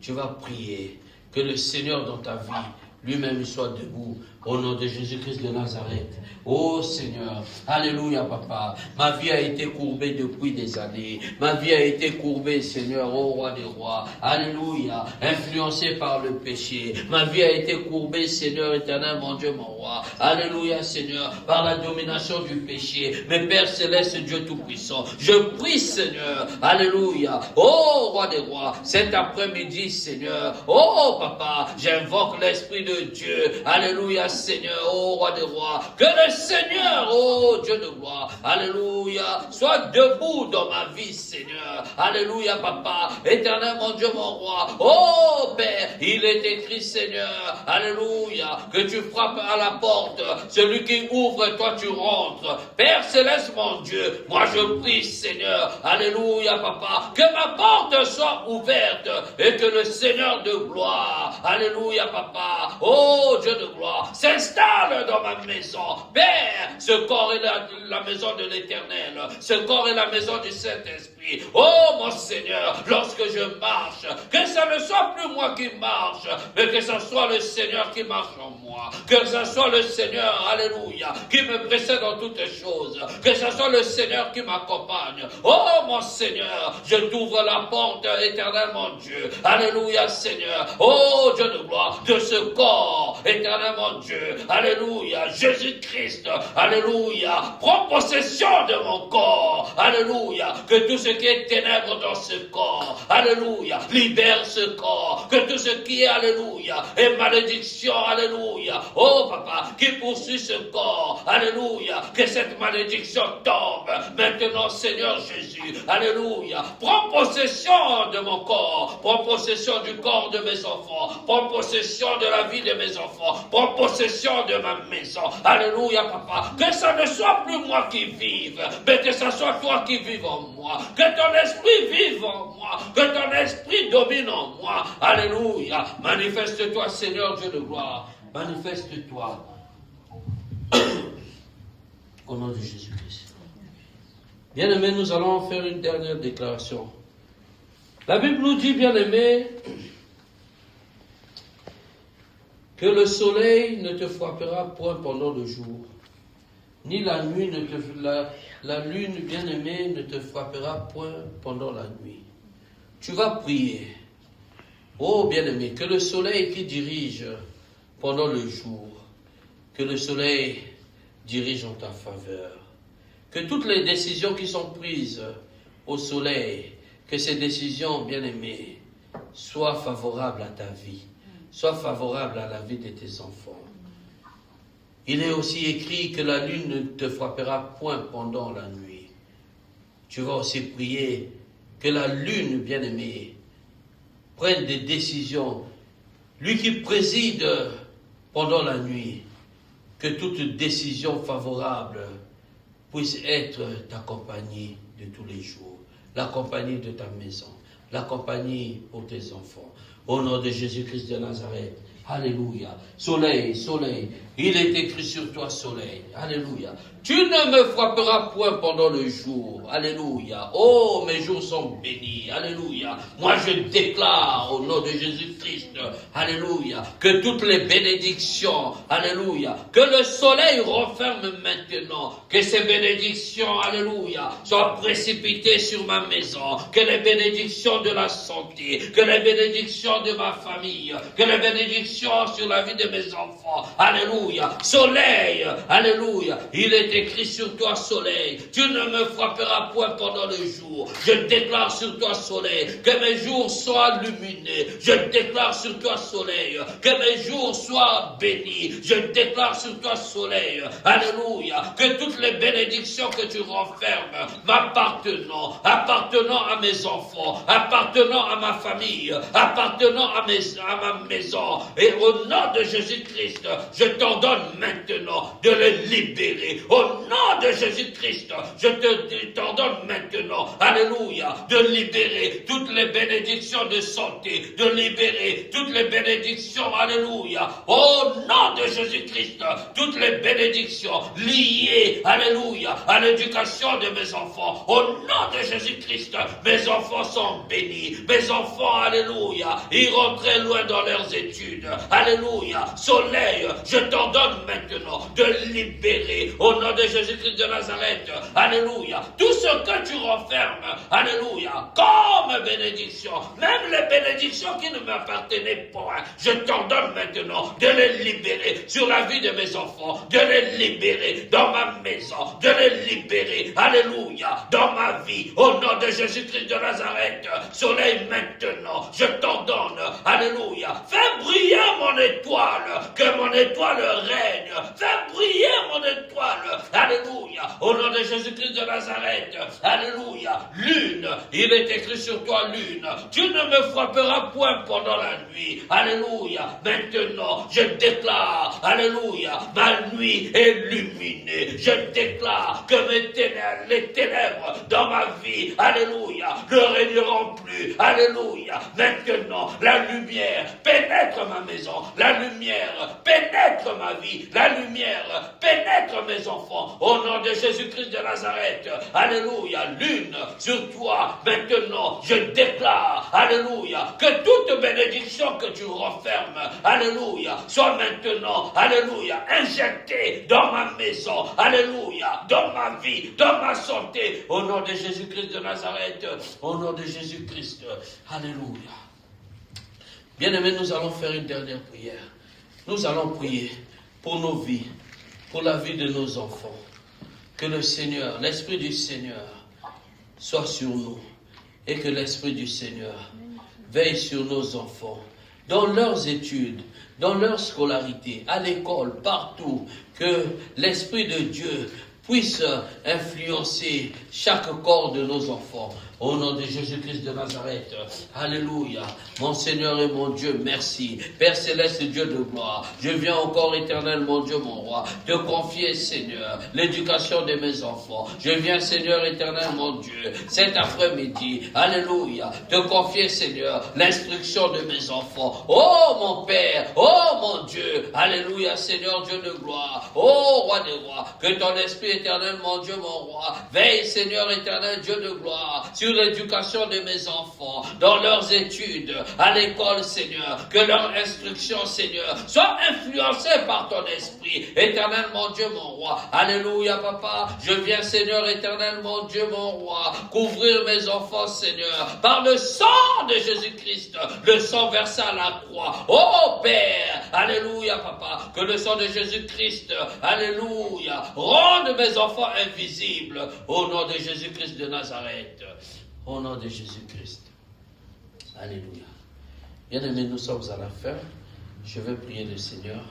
Tu vas prier que le Seigneur dans ta vie lui-même soit debout au nom de Jésus-Christ de Nazareth. Oh Seigneur, alléluia papa, ma vie a été courbée depuis des années, ma vie a été courbée Seigneur, ô roi des rois, alléluia, influencée par le péché, ma vie a été courbée Seigneur éternel, mon Dieu, mon roi, alléluia Seigneur, par la domination du péché, mais Père céleste, Dieu tout-puissant, je prie Seigneur, alléluia, ô roi des rois, cet après-midi Seigneur, oh papa, j'invoque l'Esprit de Dieu, alléluia Seigneur, ô roi des rois, que le Seigneur, ô Dieu de gloire, alléluia, soit debout dans ma vie Seigneur, alléluia papa, éternel mon Dieu mon roi, oh Père, il est écrit Seigneur, alléluia, que tu frappes à la porte, celui qui ouvre toi tu rentres, Père céleste mon Dieu, moi je prie Seigneur, alléluia papa, que ma porte soit ouverte et que le Seigneur de gloire, alléluia papa, oh Dieu de gloire, s'installe dans ma maison. Père, ce corps est la maison de l'Éternel. Ce corps est la maison du Saint-Esprit. Oh mon Seigneur, lorsque je marche, que ça ne soit plus moi qui marche, mais que ce soit le Seigneur qui marche en moi. Que ce soit le Seigneur, alléluia, qui me précède dans toutes choses. Que ce soit le Seigneur qui m'accompagne. Oh mon Seigneur, je t'ouvre la porte, éternel mon Dieu. Alléluia Seigneur. Oh Dieu de gloire, de ce corps, éternel mon Dieu. Alléluia, Jésus-Christ, alléluia, prends possession de mon corps, alléluia, que tout ce qui est ténèbres dans ce corps, alléluia, libère ce corps, que tout ce qui est, alléluia, est malédiction, alléluia, oh papa, qui poursuit ce corps, alléluia, que cette malédiction tombe, maintenant Seigneur Jésus, alléluia, prends possession de mon corps, prends possession du corps de mes enfants, prends possession de la vie de mes enfants, prends possession de ma maison, alléluia papa, que ça ne soit plus moi qui vive, mais que ça soit toi qui vive en moi, que ton esprit vive en moi, que ton esprit domine en moi, alléluia, manifeste-toi Seigneur Dieu de gloire, manifeste-toi au nom de Jésus-Christ. Bien-aimés, nous allons faire une dernière déclaration. La Bible nous dit, bien-aimés, que le soleil ne te frappera point pendant le jour, ni la nuit la lune, bien-aimée, ne te frappera point pendant la nuit. Tu vas prier. Oh, bien-aimé, que le soleil qui dirige pendant le jour, que le soleil dirige en ta faveur. Que toutes les décisions qui sont prises au soleil, que ces décisions, bien-aimées, soient favorables à ta vie, soient favorables à la vie de tes enfants. Il est aussi écrit que la lune ne te frappera point pendant la nuit. Tu vas aussi prier que la lune, bien-aimée, prenne des décisions. Lui qui préside pendant la nuit, que toute décision favorable puisse être ta compagnie de tous les jours, la compagnie de ta maison, la compagnie pour tes enfants. Au nom de Jésus-Christ de Nazareth, alléluia. Soleil, soleil, il est écrit sur toi, soleil, alléluia. Tu ne me frapperas point pendant le jour, alléluia. Oh, mes jours sont bénis, alléluia. Moi, je déclare au nom de Jésus-Christ, alléluia, que toutes les bénédictions, alléluia, que le soleil referme maintenant, que ces bénédictions, alléluia, soient précipitées sur ma maison, que les bénédictions de la santé, que les bénédictions de ma famille, que les bénédictions sur la vie de mes enfants, alléluia, soleil, alléluia, il est écrit sur toi, soleil, tu ne me frapperas point pendant le jour. Je déclare sur toi, soleil, que mes jours soient lumineux. Je déclare sur toi, soleil, que mes jours soient bénis. Je déclare sur toi, soleil, alléluia, que toutes les bénédictions que tu renfermes m'appartenant, appartenant à mes enfants, appartenant à ma famille, appartenant à ma maison, et Et au nom de Jésus-Christ, je t'ordonne maintenant de les libérer. Au nom de Jésus-Christ, je t'ordonne maintenant, alléluia, de libérer toutes les bénédictions de santé, de libérer toutes les bénédictions, alléluia. Au nom de Jésus-Christ, toutes les bénédictions liées, alléluia, à l'éducation de mes enfants. Au nom de Jésus-Christ, mes enfants sont bénis. Mes enfants, alléluia, iront très loin dans leurs études. Alléluia. Soleil, je t'ordonne maintenant de libérer au nom de Jésus-Christ de Nazareth. Alléluia. Tout ce que tu renfermes, alléluia, comme bénédiction, même les bénédictions qui ne m'appartenaient pas, je t'ordonne maintenant de les libérer sur la vie de mes enfants, de les libérer dans ma maison, de les libérer, alléluia, dans ma vie, au nom de Jésus-Christ de Nazareth. Soleil, maintenant, je t'ordonne, alléluia, fais briller mon étoile, que mon étoile règne, fais briller mon étoile, alléluia, au nom de Jésus-Christ de Nazareth, alléluia. Lune, il est écrit sur toi, lune, tu ne me frapperas point pendant la nuit, alléluia. Maintenant, je déclare, alléluia, ma nuit est illuminée, je déclare que les ténèbres dans ma vie, alléluia, ne régneront plus, alléluia. Maintenant, la lumière pénètre ma maison, la lumière pénètre ma vie, la lumière pénètre mes enfants, au nom de Jésus-Christ de Nazareth, alléluia. Lune, sur toi, maintenant, je déclare, alléluia, que toute bénédiction que tu renfermes, alléluia, soit maintenant, alléluia, injectée dans ma maison, alléluia, dans ma vie, dans ma santé, au nom de Jésus-Christ de Nazareth, au nom de Jésus-Christ, alléluia. Bien-aimés, nous allons faire une dernière prière. Nous allons prier pour nos vies, pour la vie de nos enfants. Que le Seigneur, l'Esprit du Seigneur, soit sur nous et que l'Esprit du Seigneur veille sur nos enfants, dans leurs études, dans leur scolarité, à l'école, partout, que l'Esprit de Dieu puisse influencer chaque corps de nos enfants. Au nom de Jésus-Christ de Nazareth, alléluia. Mon Seigneur et mon Dieu, merci. Père céleste, Dieu de gloire, je viens encore, éternel, mon Dieu, mon roi, te confier, Seigneur, l'éducation de mes enfants. Je viens, Seigneur, éternel, mon Dieu, cet après-midi, alléluia, te confier, Seigneur, l'instruction de mes enfants. Oh, mon Père, oh, mon Dieu, alléluia, Seigneur, Dieu de gloire, oh, roi des rois, que ton esprit, éternel, mon Dieu, mon roi, veille, Seigneur, éternel, Dieu de gloire, sur l'éducation de mes enfants, dans leurs études, à l'école, Seigneur, que leur instruction, Seigneur, soit influencée par ton esprit, éternel, mon Dieu, mon roi. Alléluia, papa, je viens, Seigneur, éternel, mon Dieu, mon roi, couvrir mes enfants, Seigneur, par le sang de Jésus-Christ, le sang versé à la croix. Oh, Père, alléluia, papa, que le sang de Jésus-Christ, alléluia, rende mes enfants invisibles, au nom de Jésus-Christ de Nazareth. Au nom de Jésus-Christ. Alléluia. Bien-aimés, nous sommes à la fin. Je vais prier le Seigneur.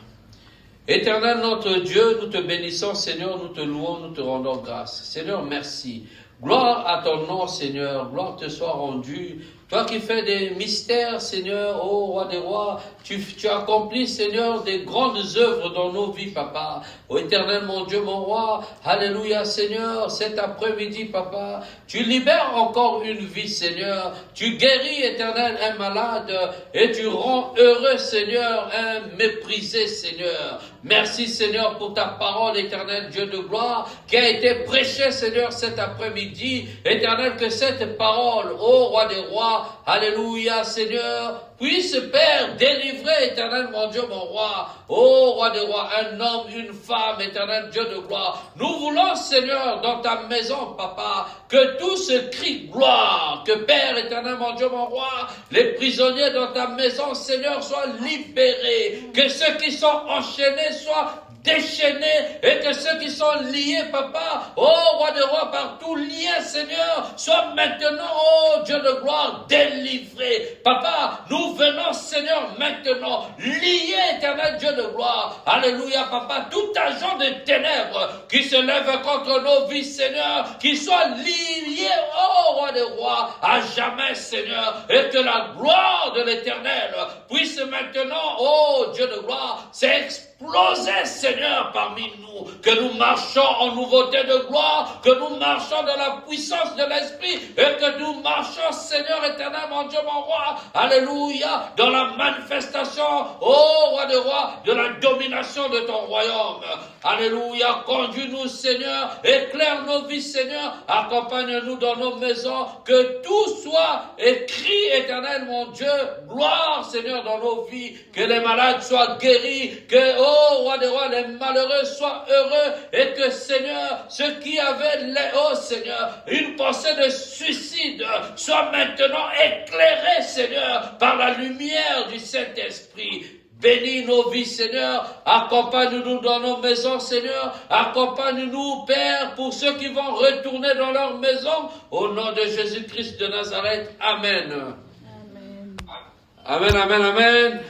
Éternel notre Dieu, nous te bénissons, Seigneur, nous te louons, nous te rendons grâce. Seigneur, merci. Gloire à ton nom, Seigneur. Gloire te soit rendue. Toi qui fais des mystères, Seigneur, ô roi des rois, tu accomplis, Seigneur, des grandes œuvres dans nos vies, papa. Ô éternel, mon Dieu, mon roi, alléluia, Seigneur, cet après-midi, papa, tu libères encore une vie, Seigneur. Tu guéris, éternel, un malade et tu rends heureux, Seigneur, un méprisé, Seigneur. Merci, Seigneur, pour ta parole, éternel, Dieu de gloire, qui a été prêchée, Seigneur, cet après-midi. Éternel, que cette parole, ô roi des rois, alléluia, Seigneur, puisse, Père, délivrer, éternel, mon Dieu, mon roi, ô roi des rois, un homme, une femme, éternel, Dieu de gloire. Nous voulons, Seigneur, dans ta maison, papa, que tout ce cri gloire, que Père, éternel, mon Dieu, mon roi, les prisonniers dans ta maison, Seigneur, soient libérés, que ceux qui sont enchaînés soient déchaînés et que ceux qui sont liés, papa, oh roi des rois, par tout lien, Seigneur, soient maintenant, oh Dieu de gloire, délivrés. Papa, nous venons, Seigneur, maintenant, liés, éternel Dieu de gloire. Alléluia, papa, tout agent de ténèbres qui se lève contre nos vies, Seigneur, qui soit lié, oh roi des rois, à jamais, Seigneur, et que la gloire de l'Éternel puisse maintenant, oh Dieu de gloire, s'exploser, Seigneur, parmi nous, que nous marchons en nouveauté de gloire, que nous marchons dans la puissance de l'Esprit, et que nous marchons, Seigneur éternel, mon Dieu, mon roi, alléluia, dans la manifestation, oh roi des rois, de la domination de ton royaume. Alléluia, conduis-nous, Seigneur, éclaire nos vies, Seigneur, accompagne-nous dans nos maisons, que tout soit écrit, éternel, mon Dieu, gloire, Seigneur, dans nos vies, que les malades soient guéris, que, oh, roi des rois, les malheureux soient heureux, et que, Seigneur, ceux qui avaient, oh, Seigneur, une pensée de suicide, soient maintenant éclairés, Seigneur, par la lumière du Saint-Esprit. Bénis nos vies, Seigneur. Accompagne-nous dans nos maisons, Seigneur. Accompagne-nous, Père, pour ceux qui vont retourner dans leur maison. Au nom de Jésus-Christ de Nazareth. Amen. Amen. Amen, amen, amen.